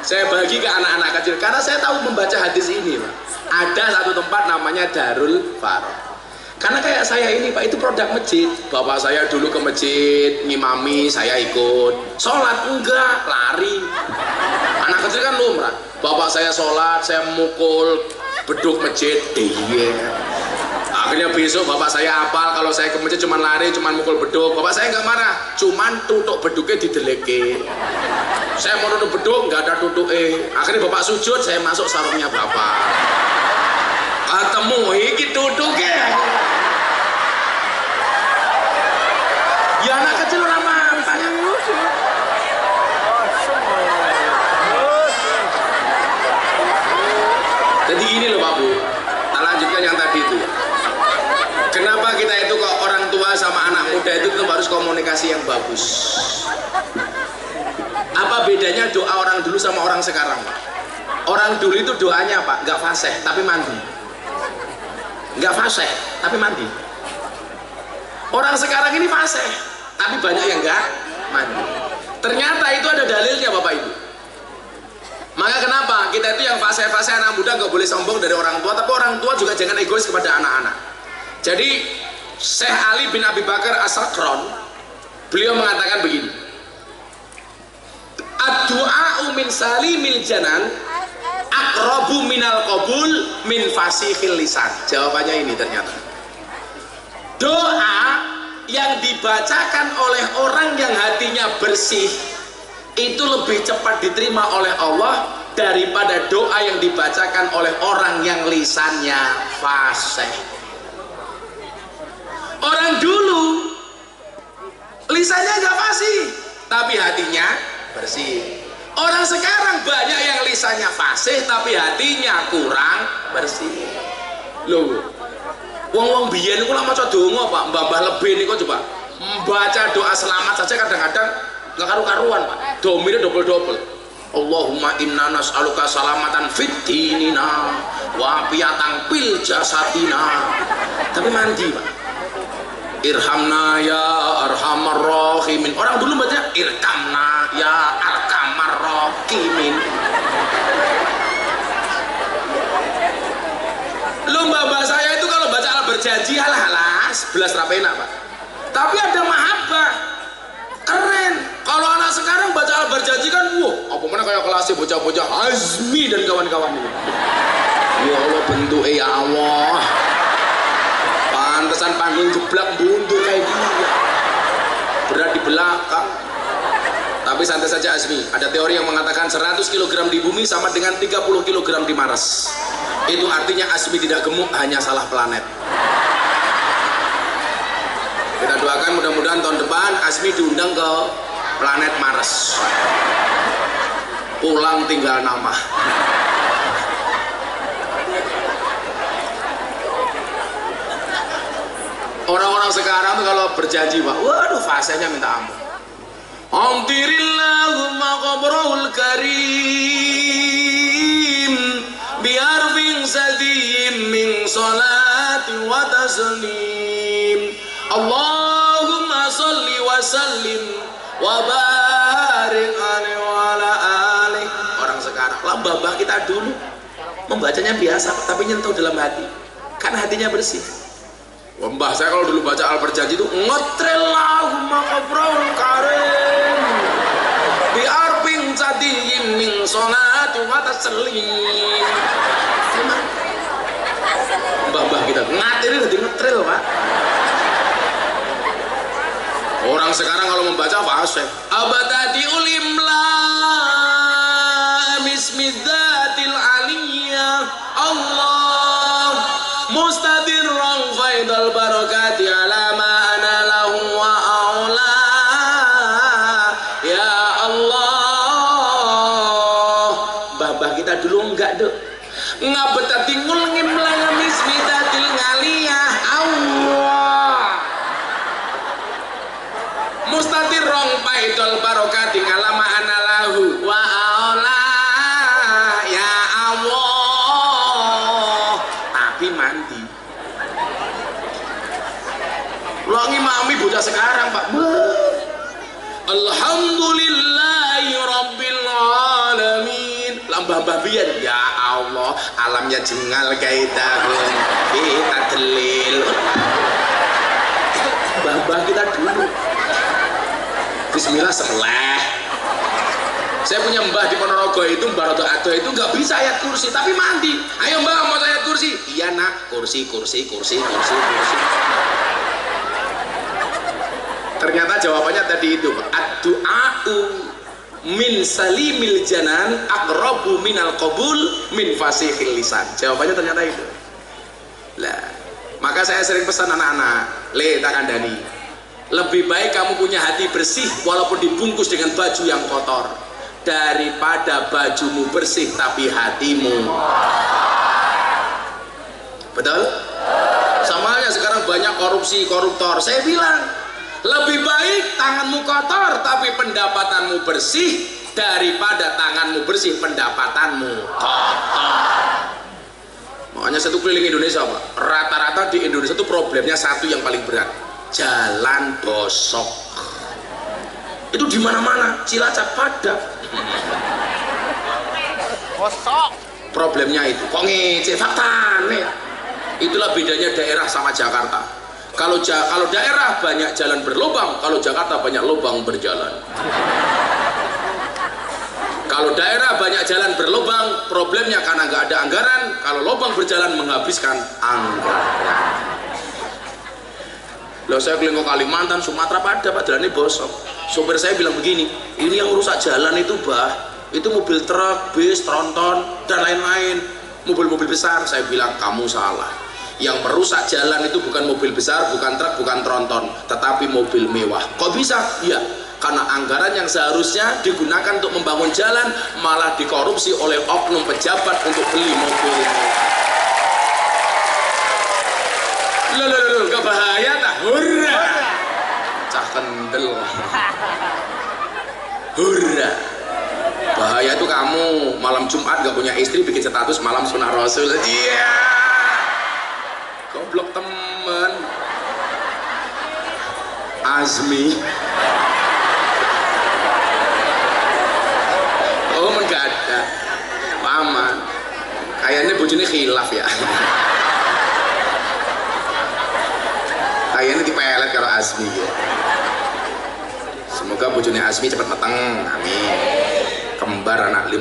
Saya bagi ke anak-anak kecil karena saya tahu membaca hadis ini Pak. Ada satu tempat namanya Darul Faroh. Karena kayak saya ini Pak, itu produk masjid. Bapak saya dulu ke masjid ngimami, saya ikut. Sholat enggak, lari. Anak kecil kan lumrah. Bapak saya sholat, saya mukul beduk masjid, iya. Akhirnya besok bapak saya hafal kalau saya ke masjid cuma lari, cuma mukul beduk. Bapak saya nggak marah, cuman tutuk beduknya dideleke. Saya mau tutuk beduk, nggak ada tutuk. Akhirnya bapak sujud, saya masuk sarungnya bapak. Ketemu iki tutuknya. Ya anak kecil orang mapan. Jadi gini loh Pak Bu, kita lanjutkan yang tadi itu. Kenapa kita itu kok orang tua sama anak muda itu kita harus komunikasi yang bagus. Apa bedanya doa orang dulu sama orang sekarang? Orang dulu itu doanya Pak, nggak fasih tapi mandi. Nggak fasih tapi mandi. Orang sekarang ini fasih tapi banyak yang nggak mandi. Ternyata itu ada dalilnya Bapak Ibu. Maka kenapa kita itu yang fasih-fasih anak muda nggak boleh sombong dari orang tua, tapi orang tua juga jangan egois kepada anak-anak. Jadi Syekh Ali bin Abi Bakar As-Sakron beliau mengatakan begini, ad-du'a'u min salimil janan aqrabu minal qabul min fasihil lisan. Jawabannya ini ternyata doa yang dibacakan oleh orang yang hatinya bersih itu lebih cepat diterima oleh Allah daripada doa yang dibacakan oleh orang yang lisannya fasih. Orang dulu lisannya nggak fasih tapi hatinya bersih. Orang sekarang banyak yang lisannya fasih tapi hatinya kurang bersih. Loh, wong-wong biyen niku lak maca donga Pak, mbah-mbah lebih niku coba membaca doa selamat saja kadang-kadang nggak karu-karuan Pak. Domirnya double-double. Allahumma inna nas'aluka salamatan fid dinina wa afiatan fil jasadina. Tapi mandi Pak. Irhamna ya arhamar rahimin. Orang dulu baca irkamna ya arkamar rahimin. Lu mbak saya itu kalau baca al-berjanji halah 11 rapenak Pak. Tapi ada mahabbah. Keren. Kalau anak sekarang baca al-berjanji kan apa mana kayak kelasnya bocah-bocah Azmi dan kawan-kawan ini. Ya Allah bentuknya ya Allah. Pantesan panggung jeblak bundur kayak gini, berat di belakang. Tapi santai saja Azmi, ada teori yang mengatakan 100 kg di bumi sama dengan 30 kg di Mars. Itu artinya Azmi tidak gemuk, hanya salah planet. Kita doakan doakan mudah-mudahan tahun depan Asmi diundang ke planet Mars. Pulang tinggal nama. Orang-orang sekarang tuh kalau berjanji Pak, waduh fasenya minta ampun. Amtirillahumma qabrul karim biarfin sadiyim min salati wa taslim. Allahumma salli wa sallim wa barik alaihi wa ala alihi. Orang sekarang lah babah kita dulu membacanya biasa tapi nyentuh dalam hati karena hatinya bersih. Mbah saya kalau dulu baca Al-Berjanji itu ngotrellahumma qabrul karim biarfin sadiyim min salati wa taslim. Mbah-mbah kita ngatiri jadi ngetril Pak. Orang sekarang kalau membaca fase abadati ulimla bismidzatil aliyah Allah mustadirran faidal barakati ala ma ana lahu wa aula ya Allah. Babah kita dulu enggak dek ngabetati ngul ngimlang bismidzatil aliyah Allah mustatir rong paidol barokati ngalama anallahu wa aula ya Allah. Tapi mandi lo ngimami bocah sekarang Pak. Alhamdulillahi rabbil alamin. Lambah-mbah biyen ya Allah alamnya jengal kaitahun kita delil. Mbah-mbah kita dulu bismillah seleh. Saya punya mbah di Ponorogo itu Mbah Rodo Ado itu nggak bisa ayat kursi tapi mandi. Ayo mbah mau ayat kursi? Iya nak, kursi. Ternyata jawabannya tadi itu ad-du'a'u min salimil janan aqrabu minal qabul min fasihil lisan. Jawabannya ternyata itu. Lah, maka saya sering pesan anak-anak, le tak kandani. Lebih baik kamu punya hati bersih walaupun dibungkus dengan baju yang kotor daripada bajumu bersih tapi hatimu. Betul? Sama halnya sekarang banyak korupsi, koruptor. Saya bilang lebih baik tanganmu kotor tapi pendapatanmu bersih daripada tanganmu bersih pendapatanmu kotor. Makanya satu keliling Indonesia Pak, rata-rata di Indonesia itu problemnya satu yang paling berat, jalan bosok. Itu di mana-mana, Cilacap padat. Bosok. Problemnya itu, kok ngece fakta nih. Itulah bedanya daerah sama Jakarta. Kalau daerah banyak jalan berlubang, kalau Jakarta banyak lubang berjalan. Kalau daerah banyak jalan berlubang, problemnya karena nggak ada anggaran. Kalau lubang berjalan menghabiskan anggaran. Loh saya keliling ke Kalimantan, Sumatera pada Pak jalan ini bosok. Sopir saya bilang begini, ini yang rusak jalan itu bah, itu mobil truk, bis, tronton dan lain-lain, mobil-mobil besar. Saya bilang kamu salah. Yang merusak jalan itu bukan mobil besar, bukan truk, bukan tronton, tetapi mobil mewah. Kok bisa? Ya, karena anggaran yang seharusnya digunakan untuk membangun jalan malah dikorupsi oleh oknum pejabat untuk beli mobil. Loh, kebahaya tak? Hurra! Cah kendel. Hurra! Bahaya itu kamu malam Jumat gak punya istri bikin status malam sunah Rasul. Iya. Goblok temen. Azmi. Oh menggada. Paman. Kayaknya bojone khilaf ya. Kayaknya dipelet karo Azmi ya. Semoga bojone Azmi cepat mateng. Amin. Kembar anak 15.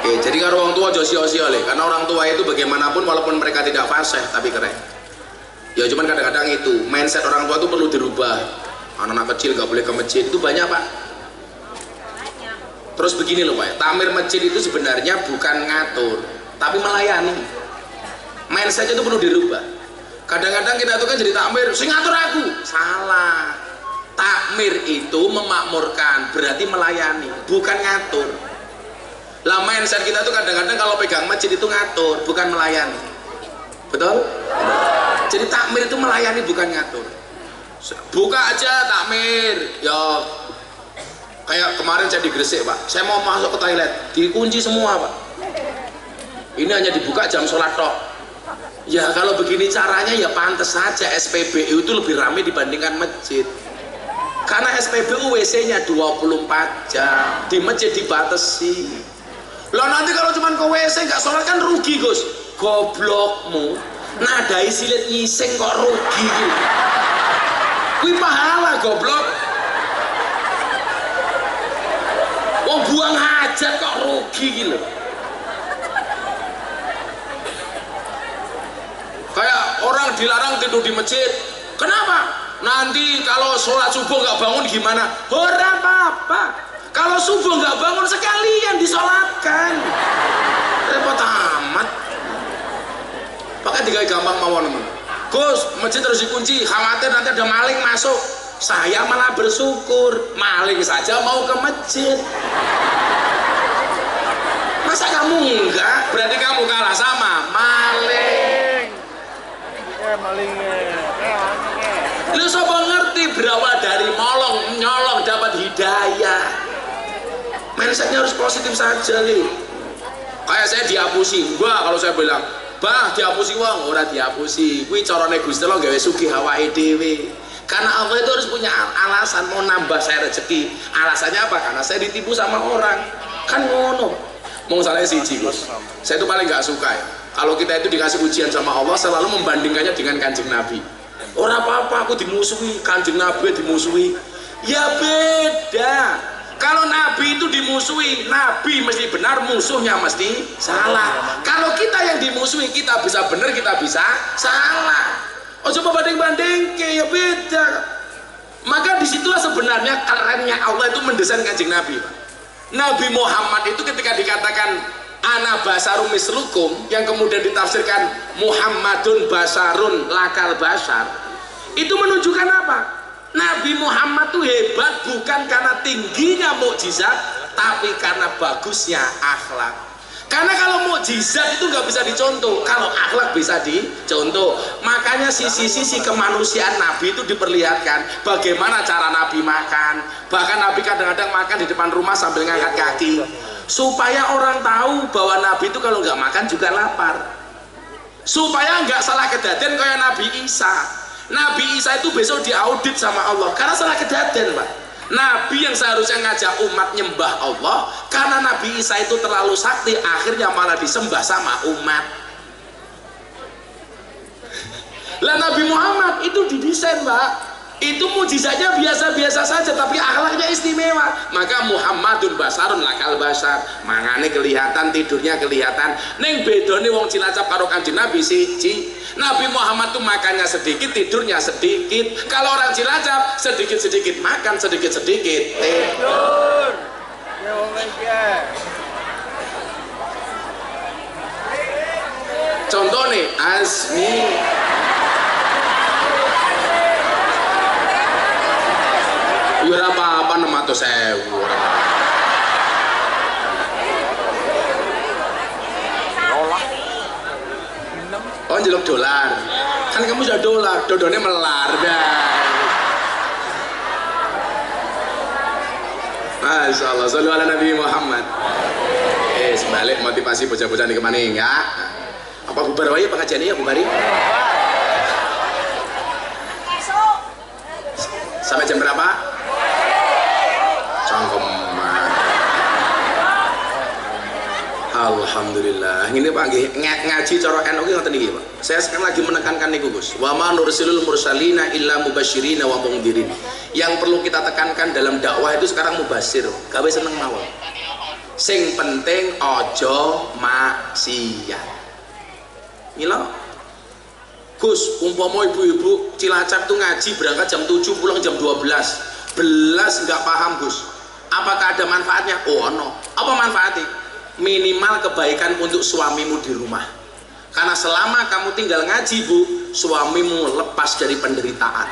Oke, jadi kalau orang tua josio-sio le, karena orang tua itu bagaimanapun walaupun mereka tidak fasih tapi keren. Ya cuman kadang-kadang itu mindset orang tua itu perlu dirubah. Anak-anak kecil gak boleh ke masjid itu banyak Pak. Terus begini loh Pak, takmir masjid itu sebenarnya bukan ngatur, tapi melayani. Mindsetnya itu perlu dirubah. Kadang-kadang kita itu kan jadi takmir, sing ngatur aku. Salah. Takmir itu memakmurkan, berarti melayani, bukan ngatur. Lah mindset kita tuh kadang-kadang kalau pegang masjid itu ngatur, bukan melayani. Betul? Jadi takmir itu melayani, bukan ngatur. Buka aja takmir, ya kayak kemarin saya di Gresik Pak, saya mau masuk ke toilet, dikunci semua Pak. Ini hanya dibuka jam sholat tok. Ya kalau begini caranya ya pantas saja SPBU itu lebih ramai dibandingkan masjid. Karena SPBU WC-nya 24 jam, di masjid dibatasi. Loh nanti kalau cuma ke WC nggak sholat kan rugi Gus. Goblokmu, nadai silit nyiseng kok rugi gitu. Wih pahala goblok. Wong buang hajat kok rugi gitu. Kayak orang dilarang tidur di masjid. Kenapa? Nanti kalau sholat subuh nggak bangun gimana? Ora apa-apa. Kalau subuh nggak bangun sekalian disolatkan. Repot amat. Pakai tiga gampang mawon teman. Gus, masjid terus dikunci, khawatir nanti ada maling masuk. Saya malah bersyukur, maling saja mau ke masjid. Masa kamu enggak? Berarti kamu kalah sama maling. Malingnya. Lu sopo ngerti berawal dari molong, nyolong dapat hidayah. Mindsetnya harus positif saja nih. Kayak saya dihapusi, kalau saya bilang, bah dihapusi wong, ora dihapusi. Kuwi carane Gusti Allah gawe sugih awake dhewe. Karena Allah itu harus punya alasan mau nambah saya rezeki. Alasannya apa? Karena saya ditipu sama orang. Kan ngono. Mau salahnya siji Gus. Saya itu paling nggak suka ya. Kalau kita itu dikasih ujian sama Allah selalu membandingkannya dengan Kanjeng Nabi. Ora apa-apa aku dimusuhi, Kanjeng Nabi dimusuhi. Ya beda. Kalau Nabi itu dimusuhi, Nabi mesti benar, musuhnya mesti salah. Kalau kita yang dimusuhi, kita bisa benar, kita bisa salah. Oh coba banding-banding, ya beda. Maka disitulah sebenarnya kerennya Allah itu mendesain Kanjeng Nabi. Nabi Muhammad itu ketika dikatakan ana basarum mislukum, yang kemudian ditafsirkan Muhammadun basarun lakal basar, itu menunjukkan apa? Nabi Muhammad itu hebat bukan karena tingginya mukjizat, tapi karena bagusnya akhlak. Karena kalau mukjizat itu nggak bisa dicontoh, kalau akhlak bisa dicontoh. Makanya sisi-sisi kemanusiaan Nabi itu diperlihatkan. Bagaimana cara Nabi makan, bahkan Nabi kadang-kadang makan di depan rumah sambil ngangkat kaki, supaya orang tahu bahwa Nabi itu kalau nggak makan juga lapar. Supaya nggak salah kedaden kayak Nabi Isa. Nabi Isa itu besok diaudit sama Allah karena salah kedaden Pak. Nabi yang seharusnya ngajak umat nyembah Allah, karena Nabi Isa itu terlalu sakti, akhirnya malah disembah sama umat. Lah Nabi Muhammad itu didesain Pak, itu mujizatnya biasa-biasa saja tapi akhlaknya istimewa. Maka Muhammadun basarun lakal basar, mangane kelihatan, tidurnya kelihatan. Neng bedone wong Cilacap karo Kanjeng Nabi siji. Nabi Muhammad tuh makannya sedikit, tidurnya sedikit. Kalau orang Cilacap sedikit-sedikit makan, sedikit-sedikit tidur. Ya Allah. Contoh nih, Azmi. Ya apa-apa 600.000. Oh njeluk dolar. Kan kamu sudah dolar, dodone melar dah. Masya Allah, sallu ala Nabi Muhammad. Sebalik motivasi bocah-bocah di kemana enggak? Apa bubar wae pengajiannya ya bubari? Sampai jam berapa? Cangkeman. Alhamdulillah. Ini Pak ngaji cara NU ki ngoten iki, Pak. Saya sekarang lagi menekankan niku, Gus. Wa ma nursilul mursalina illa mubasyirina wa mundhirin. Yang perlu kita tekankan dalam dakwah itu sekarang mubasir. Gawe seneng mawon. Sing penting ojo maksiat. Mila Gus, umpama ibu-ibu Cilacap tuh ngaji berangkat jam 7 pulang jam 12 belas nggak paham Gus, apakah ada manfaatnya? Oh no. Apa manfaatnya? Minimal kebaikan untuk suamimu di rumah. Karena selama kamu tinggal ngaji Bu, suamimu lepas dari penderitaan.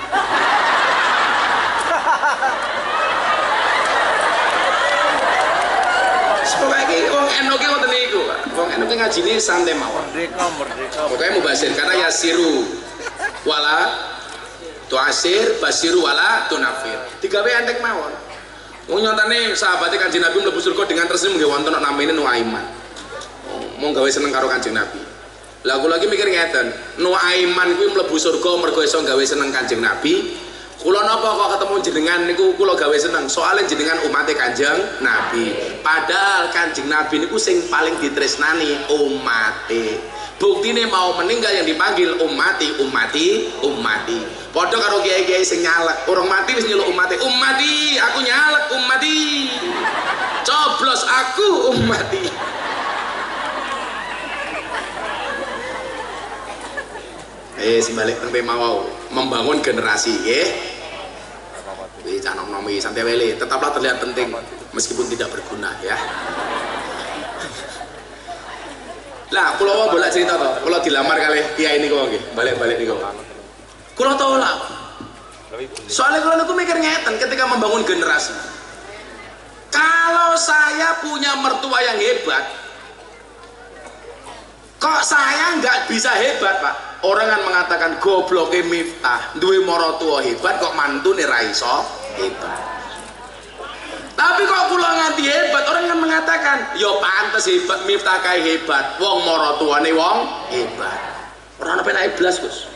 Semoga wong NU ki ngoten niku, Pak. Wong NU ki ngajine santai mawon. Merdeka. Pokoknya mubasir karena yasiru wala tuasir basiru wala tunafir. Digawe entek mawon. Wong nyatane sahabate Kanjeng Nabi mlebu surga dengan resmi nggih wonten namine Nuaiman. Mau gawe seneng karo Kanjeng Nabi. Lah kula lagi mikir ngeten, Nuaiman kuwi mlebu surga mergo iso gawe seneng Kanjeng Nabi. Kula napa kok ketemu jenengan niku kula gawe seneng, soalnya jenengan umatnya Kanjeng Nabi. Padahal Kanjeng Nabi niku sing paling ditresnani umate. Buktine mau meninggal yang dipanggil umati. Padha karo kiai-kiai sing nyalek, orang mati wis nyeluk umati. Umati, aku nyalek umati. Coblos aku umati. Simbalik teng tema wau, membangun generasi, nggih. Wis canom-nomi santai wele, tetaplah terlihat penting meskipun tidak berguna ya. Lah, kula wau bolak cerita to, kula dilamar kali kiai niku nggih, balik-balik niku. Kula tolak. Soalnya kula niku mikir ngeten ketika membangun generasi. Kalau saya punya mertua yang hebat, kok saya nggak bisa hebat, Pak? Orang kan mengatakan gobloknya Miftah, duwe maratua hebat kok mantune ra iso hebat. Tapi kok kula nganti hebat, orang kan mengatakan yo pantes hebat Miftah kae hebat, wong maratuane wong hebat. Ora ana penake blas, Gus.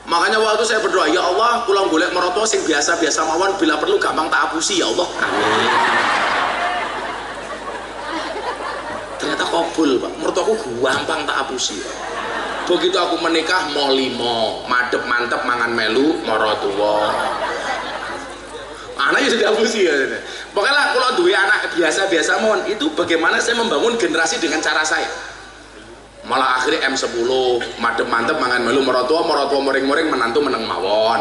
Makanya waktu saya berdoa, ya Allah, kula golek maratua sing biasa-biasa mawon, bila perlu gampang tak apusi ya Allah. Amin. Ternyata kabul, Pak. Mertuaku gampang tak apusi. Begitu aku menikah mau 5, madep mantep mangan melu maratua. Anaknya sudah apusi ya. Pokoknya kalau duwe anak biasa-biasa mohon itu bagaimana saya membangun generasi dengan cara saya. Malah akhirnya M10, madep mantep mangan melu maratua moring-moring menantu meneng mawon.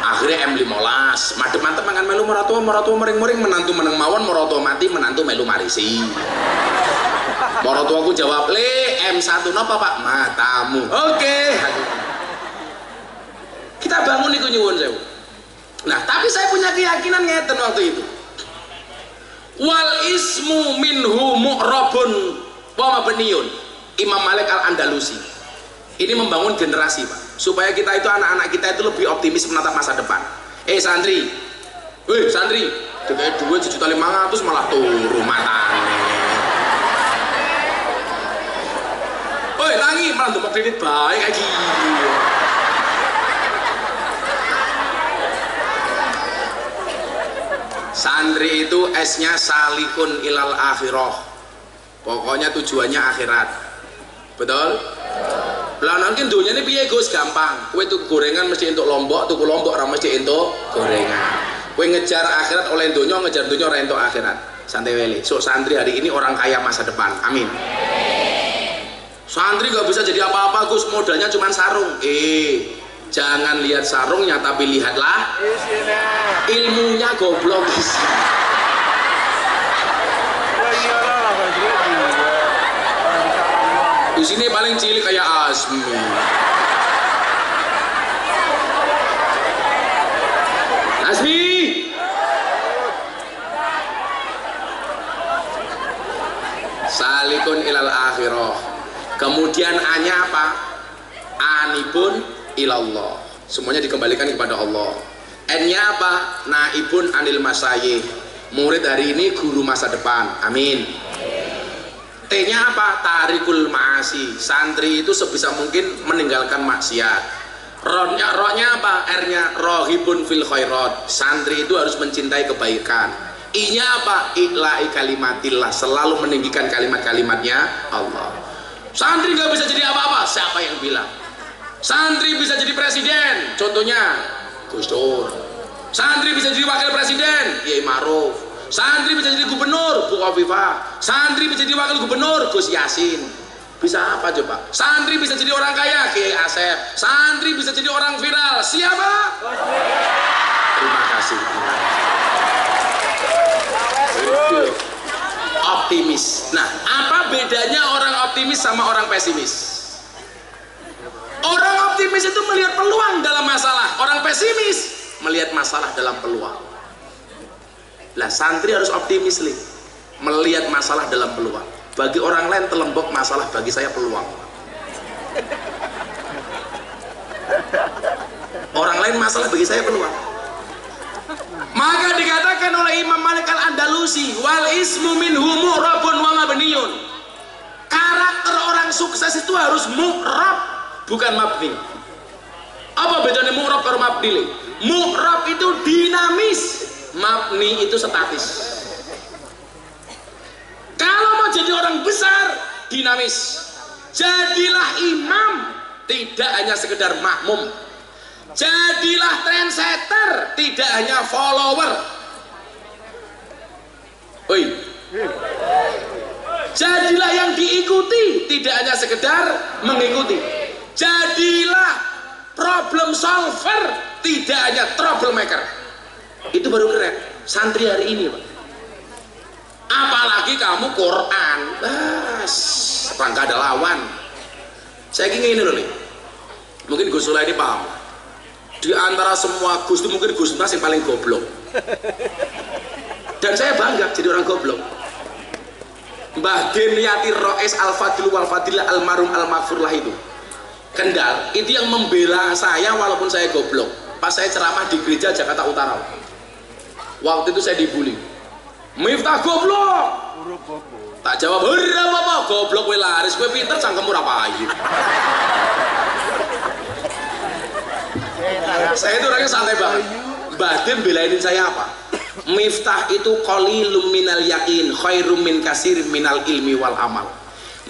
Akhirnya M15, madep mantep mangan melu maratua moring-moring menantu meneng mawon, maratua mati menantu melu marisi. Maratuaku jawab, "Le, M1 napa, Pak?" "Matamu." Oke. Kita bangun iku nyuwun sewu. Nah, tapi saya punya keyakinan ngeten waktu itu. Wal ismu minhu mu'rabun wa mabniyun. Imam Malik Al-Andalusi. Ini membangun generasi, Pak. Supaya kita itu anak-anak kita itu lebih optimis menatap masa depan. Santri. Weh, santri. Dikasih duit 1.500.000 malah turu matane. Woi, tangi malah ndemok kredit baik kayak gini. Santri itu S-nya salikun ilal akhirah. Pokoknya tujuannya akhirat. Betul? Lah nanti dunia ini piye Gus? Gampang. Kowe tuku gorengan mesti entuk lombok, tuku lombok ora mesti entuk gorengan. Kowe ngejar akhirat oleh dunia, ngejar dunia ora entuk akhirat. Santai weli. So santri hari ini orang kaya masa depan. Amin. Santri gak bisa jadi apa-apa Gus, modalnya cuma sarung. Jangan lihat sarungnya tapi lihatlah ilmunya goblok. Di sini paling cilik kayak Asmi. Asmi. Salikun ilal akhirah. Kemudian A-nya apa? Anibun ilallah. Semuanya dikembalikan kepada Allah. N-nya apa? Naibun anil masayih. Murid hari ini guru masa depan. Amin. T-nya apa? Tarikul ma'asi. Santri itu sebisa mungkin meninggalkan maksiat. Ro-nya apa? R-nya rohibun fil khairat. Santri itu harus mencintai kebaikan. I-nya apa? Iqla'i kalimatillah. Selalu meninggikan kalimat-kalimatnya Allah. Santri gak bisa jadi apa-apa, siapa yang bilang? Santri bisa jadi presiden, contohnya Gus Dur. Santri bisa jadi wakil presiden, Kiai Ma'ruf. Santri bisa jadi gubernur, Bu Khofifah. Santri bisa jadi wakil gubernur, Gus Yasin. Bisa apa coba? Santri bisa jadi orang kaya, Kiai Asep. Santri bisa jadi orang viral, siapa? Terima kasih. Optimis. Nah, apa bedanya orang optimis sama orang pesimis? optimis itu melihat peluang dalam masalah, orang pesimis melihat masalah dalam peluang. Lah santri harus optimis nih, melihat masalah dalam peluang. Bagi orang lain telembok masalah, bagi saya peluang. Orang lain masalah, bagi saya peluang. Maka dikatakan oleh Imam Malik Al-Andalusi, wal ismu minhu mu'rabun wa mabniyun. Karakter orang sukses itu harus mu'rab, bukan mabni. Apa bedanya mu'rab karo mabni? Mu'rab itu dinamis, mabni itu statis. Kalau mau jadi orang besar, dinamis. Jadilah imam, tidak hanya sekedar makmum. Jadilah trendsetter, tidak hanya follower. Oi. Jadilah yang diikuti, tidak hanya sekedar mengikuti. Jadilah problem solver, tidak hanya troublemaker. Itu baru keren santri hari ini, Pak. Apalagi kamu Quran, rangka ada lawan. Saya ingin ini loh nih, mungkin Gus Sula ini paham. Di antara semua Gus itu mungkin Gus Nas yang paling goblok. Dan saya bangga jadi orang goblok. Mbah Demyati Roes Al-Fadil Wal-Fadil Al-Marum Al-Maghfurlah itu Kendal, itu yang membela saya walaupun saya goblok. Pas saya ceramah di gereja Jakarta Utara, waktu itu saya dibully, Miftah goblok. Tak jawab, apa goblok kowe laris, kowe pinter cangkemmu ora payu. Saya itu orangnya santai banget. Mbah Dem belainin saya apa? Miftah itu qalilum minal yakin khairum min katsir minal ilmi wal amal.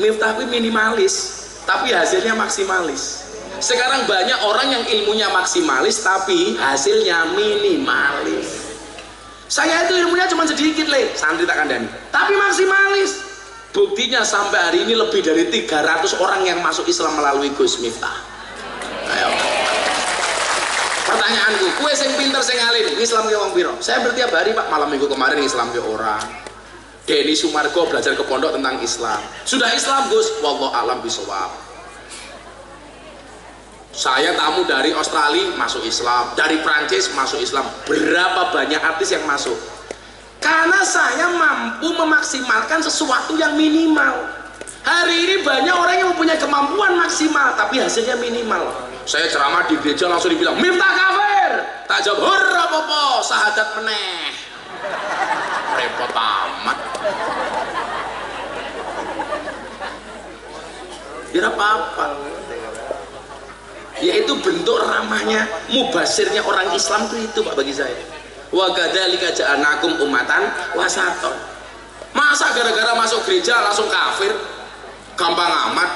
Miftah itu minimalis tapi hasilnya maksimalis. Sekarang banyak orang yang ilmunya maksimalis tapi hasilnya minimalis. Saya itu ilmunya cuma sedikit le, santri tak kandani, tapi maksimalis. Buktinya sampai hari ini lebih dari 300 orang yang masuk Islam melalui Gus Miftah. Ayo. Pertanyaanku, kue sing pinter sing alim, Islam ke wong piro? Saya bertiap hari Pak, malam minggu kemarin Islam ke orang. Denny Sumargo belajar ke pondok tentang Islam. Sudah Islam Gus, wallahu a'lam bishawab. Saya tamu dari Australia masuk Islam, dari Prancis masuk Islam. Berapa banyak artis yang masuk? Karena saya mampu memaksimalkan sesuatu yang minimal. Hari ini banyak orang yang mempunyai kemampuan maksimal tapi hasilnya minimal. Saya ceramah di gereja langsung dibilang Miftah kafir. Tak jawab hurra popo sahadat meneh. Repot amat. Tidak apa-apa. Yaitu bentuk ramahnya, mubasirnya orang Islam itu Pak bagi saya. Wa kadzalika ja'alnakum ummatan wasaton. Masa gara-gara masuk gereja langsung kafir? Gampang amat.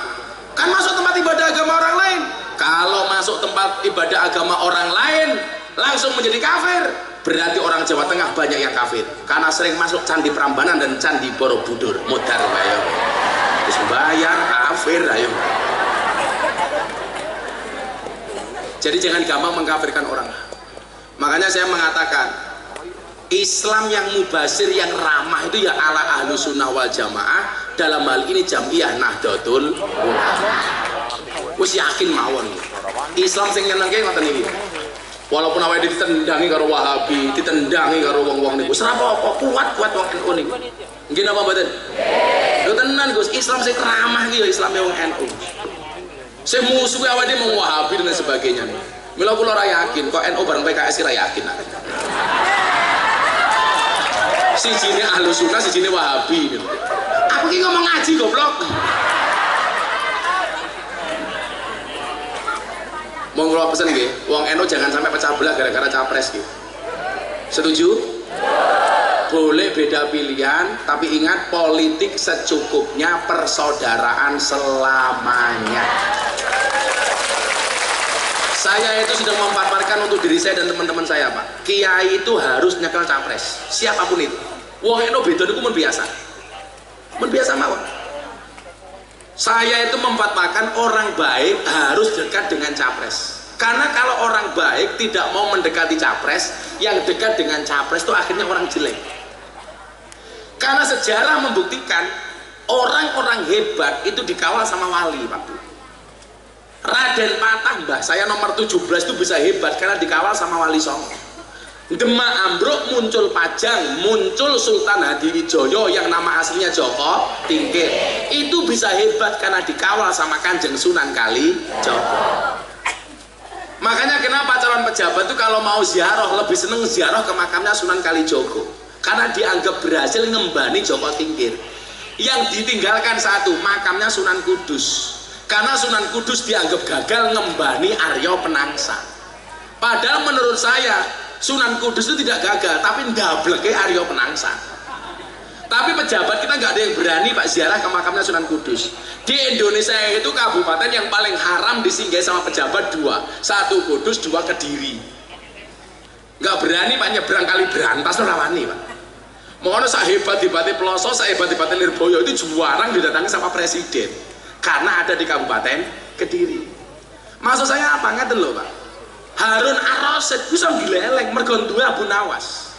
Kan masuk tempat ibadah agama orang lain. Kalau masuk tempat ibadah agama orang lain langsung menjadi kafir, berarti orang Jawa Tengah banyak yang kafir karena sering masuk Candi Prambanan dan Candi Borobudur. Modar ayo. Terus bayar kafir ayo. Jadi jangan gampang mengkafirkan orang. Makanya saya mengatakan Islam yang mubasir, yang ramah itu ya ala ahlu sunnah wal jamaah. Dalam hal ini Jam'iyah Nahdlatul Ulama. Wis yakin mawon. Islam sing nyenengke ngoten iki. Walaupun awake ditendangi karo Wahabi, ditendangi karo wong-wong niku, ora apa-apa, kuat-kuat wong NU niku. Nggih napa mboten? Lho tenan Gus, Islam sing ramah iki ya Islame wong NU. Sing musuh awake dhewe wong Wahabi dan sebagainya. Mila kula ora yakin, kok NU bareng PKS ora yakin. Sijine ahlu sunnah, sijine Wahabi. Aku ki ngomong ngaji goblok. Mau ngeluar pesan nggih, wong NU jangan sampai pecah belah gara-gara capres gitu. Setuju? Boleh beda pilihan, tapi ingat politik secukupnya, persaudaraan selamanya. Saya itu sudah memaparkan untuk diri saya dan teman-teman saya Pak. Kiai itu harus nyekel capres, siapapun itu. Wong NU beda niku mun biasa. Mun biasa mawon. Saya itu memfatwakan orang baik harus dekat dengan capres. Karena kalau orang baik tidak mau mendekati capres, yang dekat dengan capres itu akhirnya orang jelek. Karena sejarah membuktikan orang-orang hebat itu dikawal sama wali, Pak. Raden Patah mbah saya nomor 17 itu bisa hebat karena dikawal sama Wali Songo. Demak ambruk muncul Pajang, muncul Sultan Hadiwijaya yang nama aslinya Joko Tingkir. Itu bisa hebat karena dikawal sama Kanjeng Sunan Kalijaga. Makanya kenapa calon pejabat itu kalau mau ziarah lebih seneng ziarah ke makamnya Sunan Kalijaga, karena dianggap berhasil ngembani Joko Tingkir. Yang ditinggalkan satu, makamnya Sunan Kudus. Karena Sunan Kudus dianggap gagal ngembani Arya Penangsa. Padahal menurut saya Sunan Kudus itu tidak gagal, tapi ndableke Arya Penangsa. Tapi pejabat kita nggak ada yang berani Pak ziarah ke makamnya Sunan Kudus. Di Indonesia itu kabupaten yang paling haram disinggahi sama pejabat dua, satu Kudus, dua Kediri. Nggak berani Pak nyebrang Kali Berantas rawani Pak. Mohon sahebat-hebatnya Peloso, sahebat-hebatnya Lirboyo itu jarang didatangi sama presiden. Karena ada di Kabupaten Kediri. Maksud saya apa? Ngeten lho Pak. Harun Ar-Rasyid bisa dileleng mergo duwe Abu Nawas.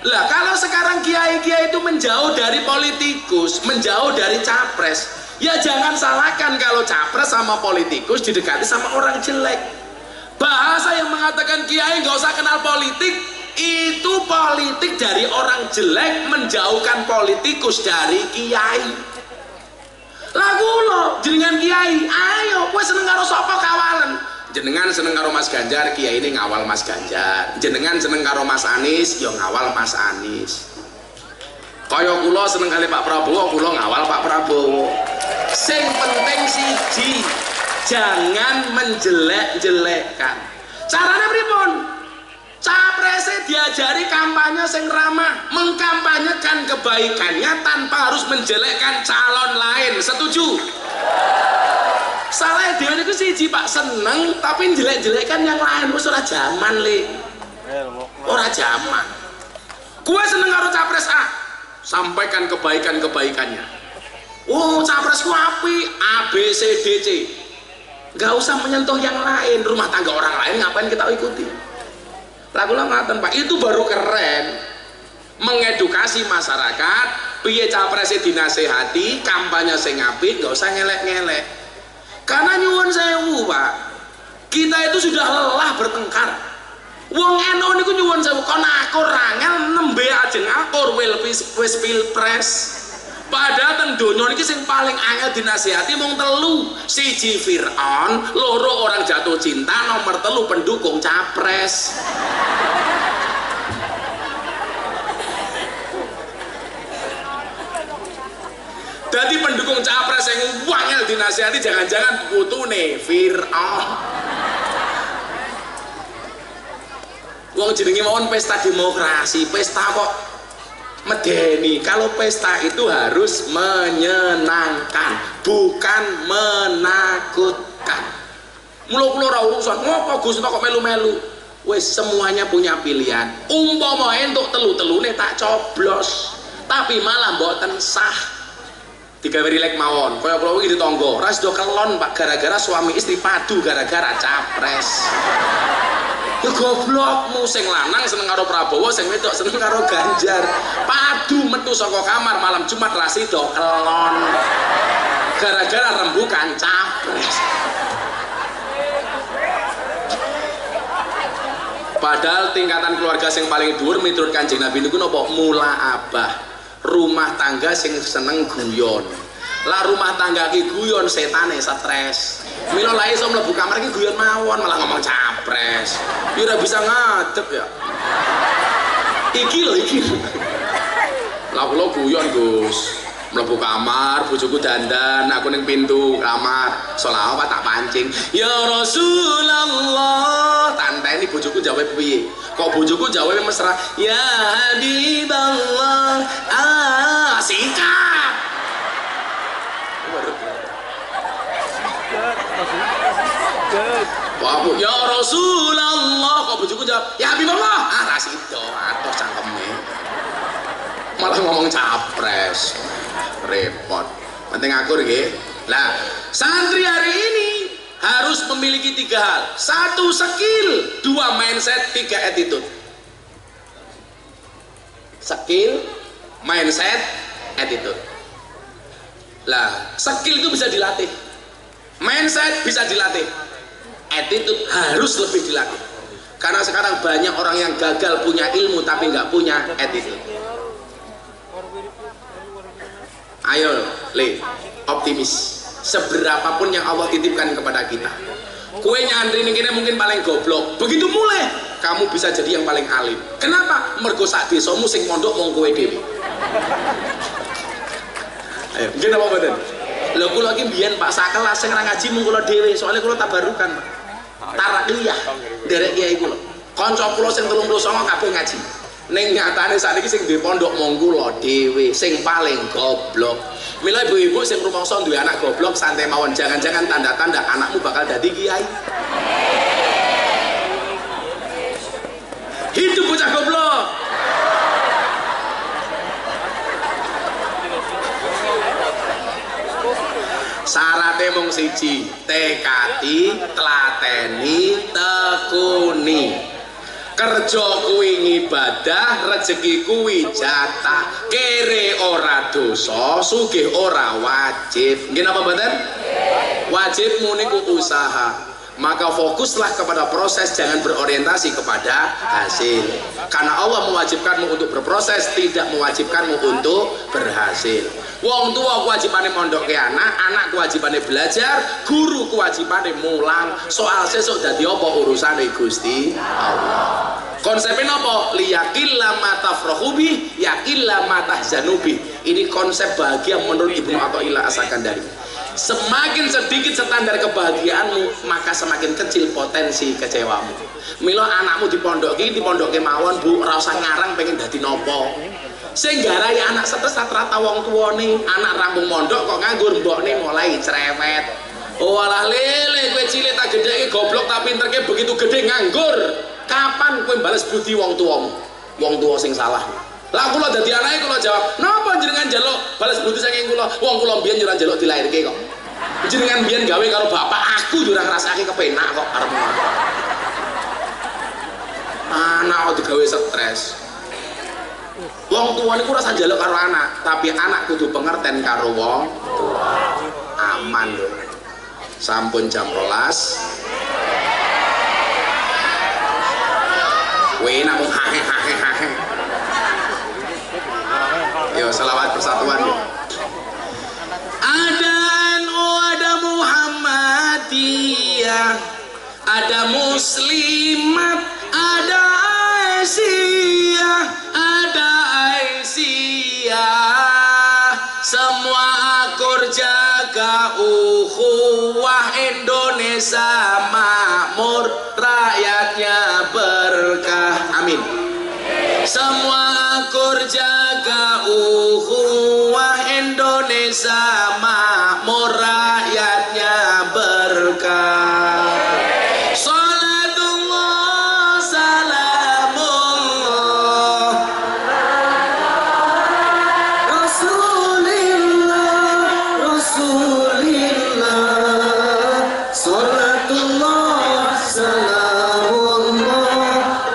Lah kalau sekarang kiai-kiai itu menjauh dari politikus, menjauh dari capres, ya jangan salahkan kalau capres sama politikus didekati sama orang jelek. Bahasa yang mengatakan kiai nggak usah kenal politik, itu politik dari orang jelek menjauhkan politikus dari kiai. Lagu lo jenengan kiai, ayo kowe seneng karo sapa kawalan. Jenengan seneng karo Mas Ganjar, kiai ini ngawal Mas Ganjar. Jenengan seneng karo Mas Anies, yo ngawal Mas Anies. Kaya kula seneng kali Pak Prabowo, kula ngawal Pak Prabowo. Sing penting siji, jangan menjelek-jelekkan. Caranya pripun? Capresnya diajari kampanye sing ramah, mengkampanyekan kebaikannya tanpa harus menjelekkan calon lain. Setuju? Salah dia itu siji Pak, seneng tapi jelek-jelekan yang lain. Wis ora jaman le. Ora jaman. Gue seneng karo capres A, sampaikan kebaikan-kebaikannya. Oh, capresku api A B C D C. Gak usah menyentuh yang lain, rumah tangga orang lain ngapain kita ikuti? Lagu ngaten Pak, itu baru keren. Mengedukasi masyarakat, piye capresnya dinasehati, kampanye sing apik, nggak usah ngelek-ngelek. Karena nyuwun sewu Pak, kita itu sudah lelah bertengkar. Wong NU niku nyuwun sewu, kon akur rangel nembe ajeng akur wis pilpres. Padahal teng donya niki sing paling angel dinasihati mung telu. Siji Fir'aun, loro orang jatuh cinta, nomor telu pendukung capres. Jadi pendukung capres yang wangel dinasihati jangan-jangan putune Fir'aun. Wong jenenge mawon pesta demokrasi, pesta kok medeni. Kalau pesta itu harus menyenangkan, bukan menakutkan. Mula-mula ora urusan ngopo Gus kok melu-melu. Wis semuanya punya pilihan. Umpama entuk telu-telune tak coblos, tapi malah mboten sah. Digawe rilek mawon. Kaya kula iki ditangga, ras do kelon Pak gara-gara suami istri padu gara-gara capres. Ya goblokmu sing lanang seneng karo Prabowo, sing wedok seneng karo Ganjar. Padu metu saka kamar malam Jumat rasi do kelon. Gara-gara rembukan capres. Padahal tingkatan keluarga sing paling dhuwur miturut Kanjeng Nabi niku napa? Mula abah. Rumah tangga sing seneng guyon. Lah rumah tangga ki guyon setane stres. Mila lae iso mlebu kamar ki guyon mawon malah ngomong capres. Ya ora bisa ngadep ya. Iki lho iki. Lah kula guyon Gus. Mlebu kamar, bojoku dandan, aku ning pintu kamar. Selawat tak pancing. Ya Rasulullah. Tanteni bojoku jawab piye? Kok bojoku jawab mesra? Ya Habiballah. Sikat. Waduh, ya Rasulullah. Kok bojoku jawab? Ya Habiballah. Rasido atos cangkeme. Malah ngomong capres. Repot. Penting akur nggih. Lah, santri hari ini harus memiliki 3 hal. 1 skill, 2 mindset, 3 attitude. Skill, mindset, attitude. Lah, skill itu bisa dilatih. Mindset bisa dilatih, attitude harus lebih dilatih. Karena sekarang banyak orang yang gagal punya ilmu tapi nggak punya attitude. Ayo, optimis. Seberapapun yang Allah titipkan kepada kita, kue nyantri ini mungkin paling goblok. Begitu mulai, kamu bisa jadi yang paling alim. Kenapa? Mergo sak desamu sing mondok wong kowe dhewe. Ayo, mungkin apa mboten? Lho kula iki mbiyen Pak sakelas sing ora ngaji mung kula dhewe, soalnya kula tabarukan, Pak. Tarakiyah derek kiai kula. Kanca kula sing 39 kabeh ngaji. Ning nyatane sakniki sing duwe pondok mung kula dhewe sing paling goblok. Mila ibu-ibu sing rumangsa duwe anak goblok santai mawon, jangan-jangan tanda-tanda anakmu bakal dadi kiai. Hidup bocah goblok. Syaratnya mung siji, tekati, telateni, tekuni. Kerja kuwi ngibadah, rezeki kuwi jatah, kere ora dosa, sugih ora wajib. Nggih napa mboten? Wajibmu niku usaha. Maka fokuslah kepada proses, jangan berorientasi kepada hasil. Karena Allah mewajibkanmu untuk berproses, tidak mewajibkanmu untuk berhasil. Wong tua kewajibannya mondok ke anak, anak kewajibannya belajar, guru kewajibannya mulang. Soal sesuk dadi apa urusane Gusti Allah. Konsepnya apa? Liyakilla ma tafrahu bi, yakilla ma tahzanu bi. Ini konsep bahagia menurut Ibnu Athaillah As-Sakandari. Semakin sedikit standar kebahagiaanmu, maka semakin kecil potensi kecewamu. Mila anakmu dipondoki mawon, Bu, ora usah ngarang pengen dadi nopo. Sing garai anak stres rata-rata wong tuane, anak rampung mondok kok nganggur, mbokne mulai cerewet. Oh alah lele, kowe cilik tak gedheke goblok tak pinterke begitu gede nganggur. Kapan kowe bales budi wong tuamu? Wong tua sing salah. Lah kula dadi anake kula jawab, "Napa jenengan njaluk balas budi saking kula? Wong kula mbiyen yo ora njaluk dilairke kok. Jenengan mbiyen gawe karo bapak, aku yo ora ngrasake kepenak kok arep." Anak kok digawe stres. Wong tua niku ora usah njaluk karo anak, tapi anak kudu pengerten karo wong tua. Aman lho. Sampun jam 12. Weh namung hahe. Yo selawat persatuan yo. Ada NU, ada Muhammadiyah, ada Muslimat, ada Aisyah, ada Aisyah. Semua akur jaga ukhuwah, Indonesia makmur, rakyatnya berkah. Amin. Semua akur jaga ukhuwah, Indonesia makmur, rakyatnya berkah. Salatullah salamullah Rasulillah, salatullah salamullah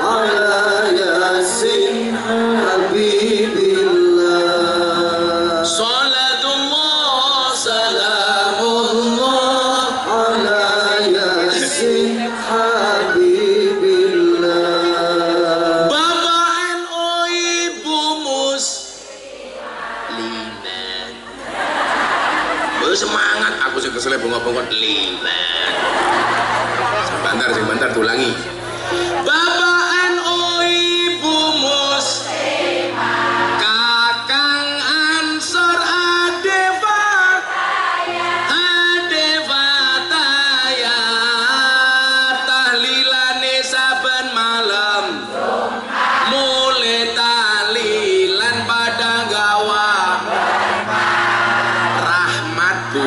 ala yasin habibillah. Salatullah salamullah Ala yasin habibillah. Bapak NU, Ibu Muslimat. Semangat, aku sing kesel bengok-bengok liman. Sebentar tulangi. Bapak NU, Ibu Muslimat, Kakang Ansor Adevataya, tahlilane saben malam, mulai tahlilan pada gawa rahmat Bu,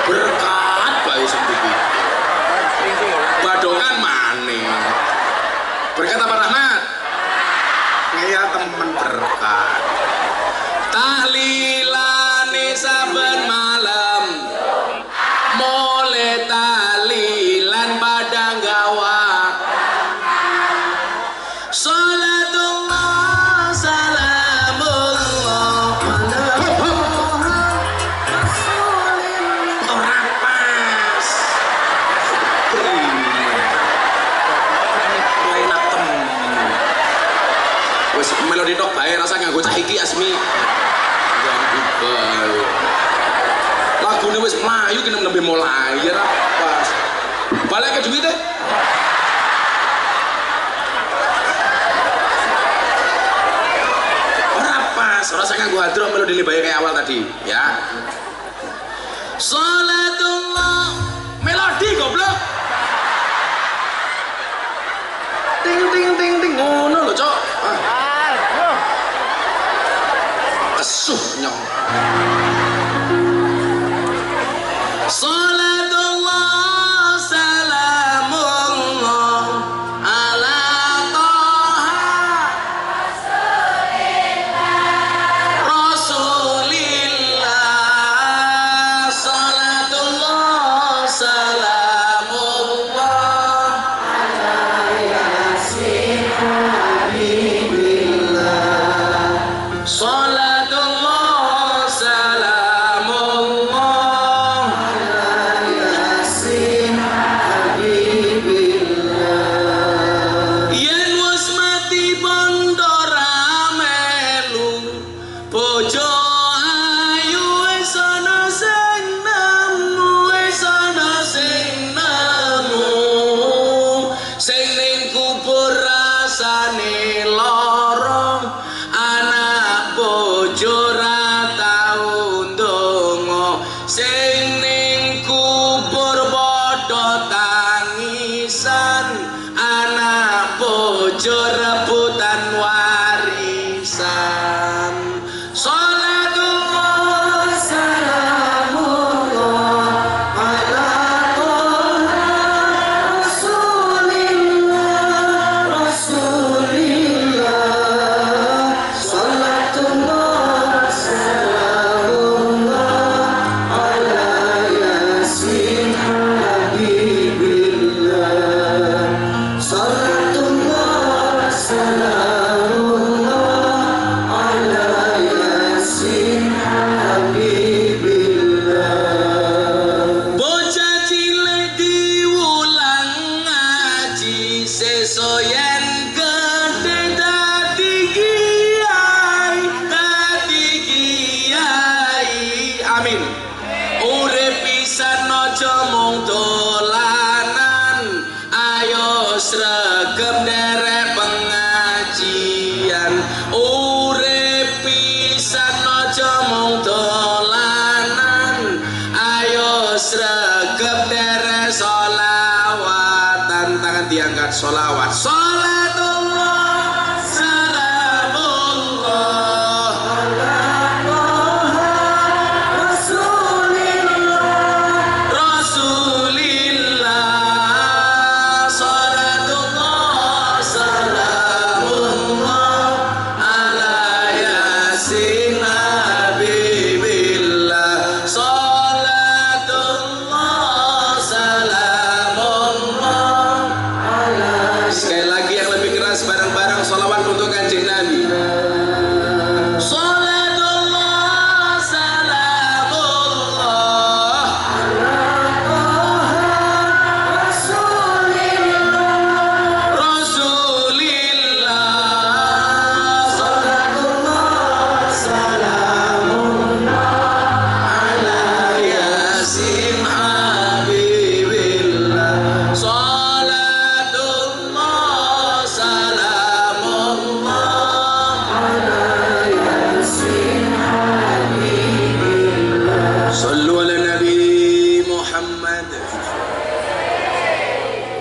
berkat bae sedikit badongan mane berkat apa rahmat ngaya temen berkat tahlilane saben malam mulai tahlilan pada gawa salatullah salamullah bocah iki Asmi. Lagune wis mlayu ki nembe mulai ya pas. Balik ke duwite. Ora pas, ora sak nganggo hadro melodine bae kayak awal tadi, ya. Salatullah melodi goblok. Ting ting ting ting ngono lho, Cok. Kesuh nyong. Salatullah salamullah ala Toha Rasulillah. Salatullah salamullah ala Yasin Habibillah. Salatullah salamullah ala Yasin Habibillah. Yen wis mati bondo ra melu bojo ayu wis ana sing nemu, wis ana sing nemu. Sing ning kubur rasane lara, anak bojo ra tau ndonga. Sing ning kubur padha tangisan, anak bojo rebutan warisan. Salatullah salamullah ala Toha Rasulillah. Rasulillah. Salatullah salamullah ala Yasin Habibillah. Salatullah salamullah ala Yasin Habibillah. Bocah cilik diulang ngaji, sesuk yen gedhe dadi kiai, dadi kiai. Amin. Urip pisan aja mung dolanan, ayo sregep nderek pengajian. Urip pisan aja mung dolanan, ayo sregep nderek sholawatan. Tangan diangkat, sholawat. Salatullah salamullah ala Toha Rasulillah. Rasulillah. Salatullah salamullah ala Yasin Habibillah. Salatullah salamullah ala. Sekali lagi yang lebih keras bareng-bareng sholawat untuk Kanjeng Nabi. Salatullah salamullah Rasulillah. Salatullah salamullah ala Yasin Habibillah. Salatullah salamullah ala Yasin Habibillah. Sallu ala Nabi Muhammad.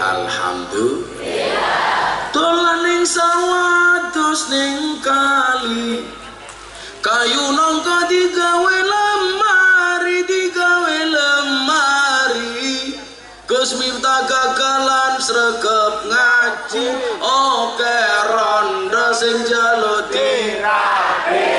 Alhamdulillah. Dolan ning sawah terus ning kali, kayu nangka digawe lemari, digawe lemari. Gus Miftah gagalan sregep ngaji, oke rondo sing jaluk dirapi.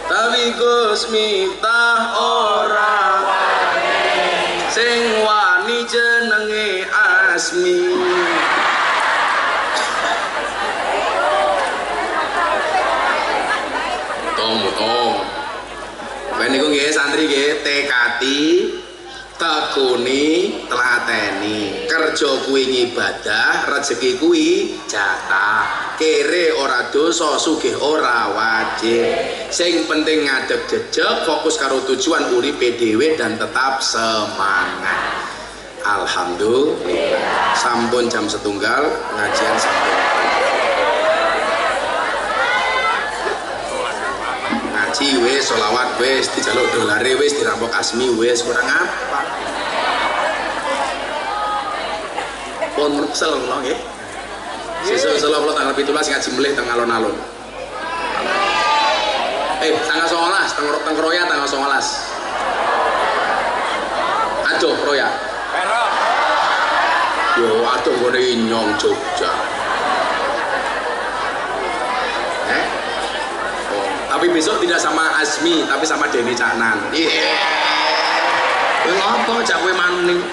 Tapi Gus Miftah ora wani, sing wani jenenge Asmi. Ben niku nggih santri nggih tekati, tekuni, tlateni, kerja kuwi ngibadah, rezeki kuwi jatah. Kere ora dosa, sugih ora wajib. Sing penting ngadeg jejeg, fokus karo tujuan uripe dhewe dan tetap semangat. Alhamdulillah. Sampun jam 1 ngajian sampun. Ngaji wis, sholawat wis, dijaluk dolare wis, dirampok asmi wis, kurang apa? Pun kesel kula nggih. Sesuk insyaallah kula tanggal 17 ngaji melih teng alun-alun. Tanggal 19 teng Roya tanggal 19. Aduh Roya. Yo aduh gone Inyong Jogja. Tapi besok tidak sama Azmi, tapi sama Deni Caknan. Iya. Kowe ngopo cak kowe maning?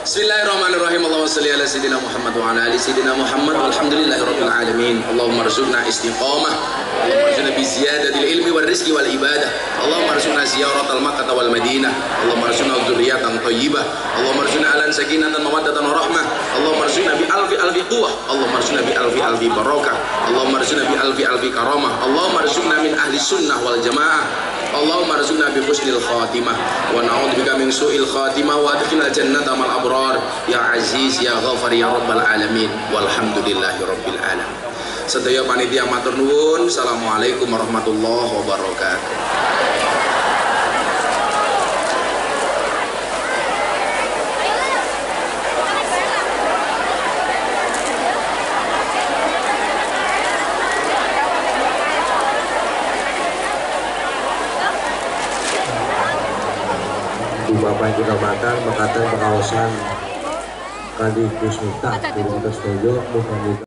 Bismillahirrahmanirrahim. Allahumma shalli ala sayyidina Muhammad wa ala ali sayyidina Muhammad walhamdulillahirabbil alamin. Allahumma arzuqna istiqamah. Allahumma arzuqna bi ziyadatil ilmi wal rizqi wal ibadah. Allahumma arzuqna ziyaratal Makkah wal Madinah. Allahumma arzuqna dzurriyyatan thayyibah. Allahumma arzuqna alan sakinatan mawaddatan wa rahmah. Allahumma arzuqna bi alfi quwwah. Allahumma arzuqna bi alfi barakah. Allahumma arzuqna bi alfi karamah. Allahumma arzuqna min ahli sunnah wal jamaah. Allahumma arzuqna bi husnil khatimah wa na'udzubika min su'il khatimah wa adkhilna jannata mal abrar ya aziz ya ghafar ya rabbal alamin walhamdulillahi rabbil alamin. Sedaya panitia matur nuwun. Assalamualaikum warahmatullahi wabarakatuh. Bapak yang kita makan, mengatakan pengawasan Kadi Kusmita, di Kota Sedoyo,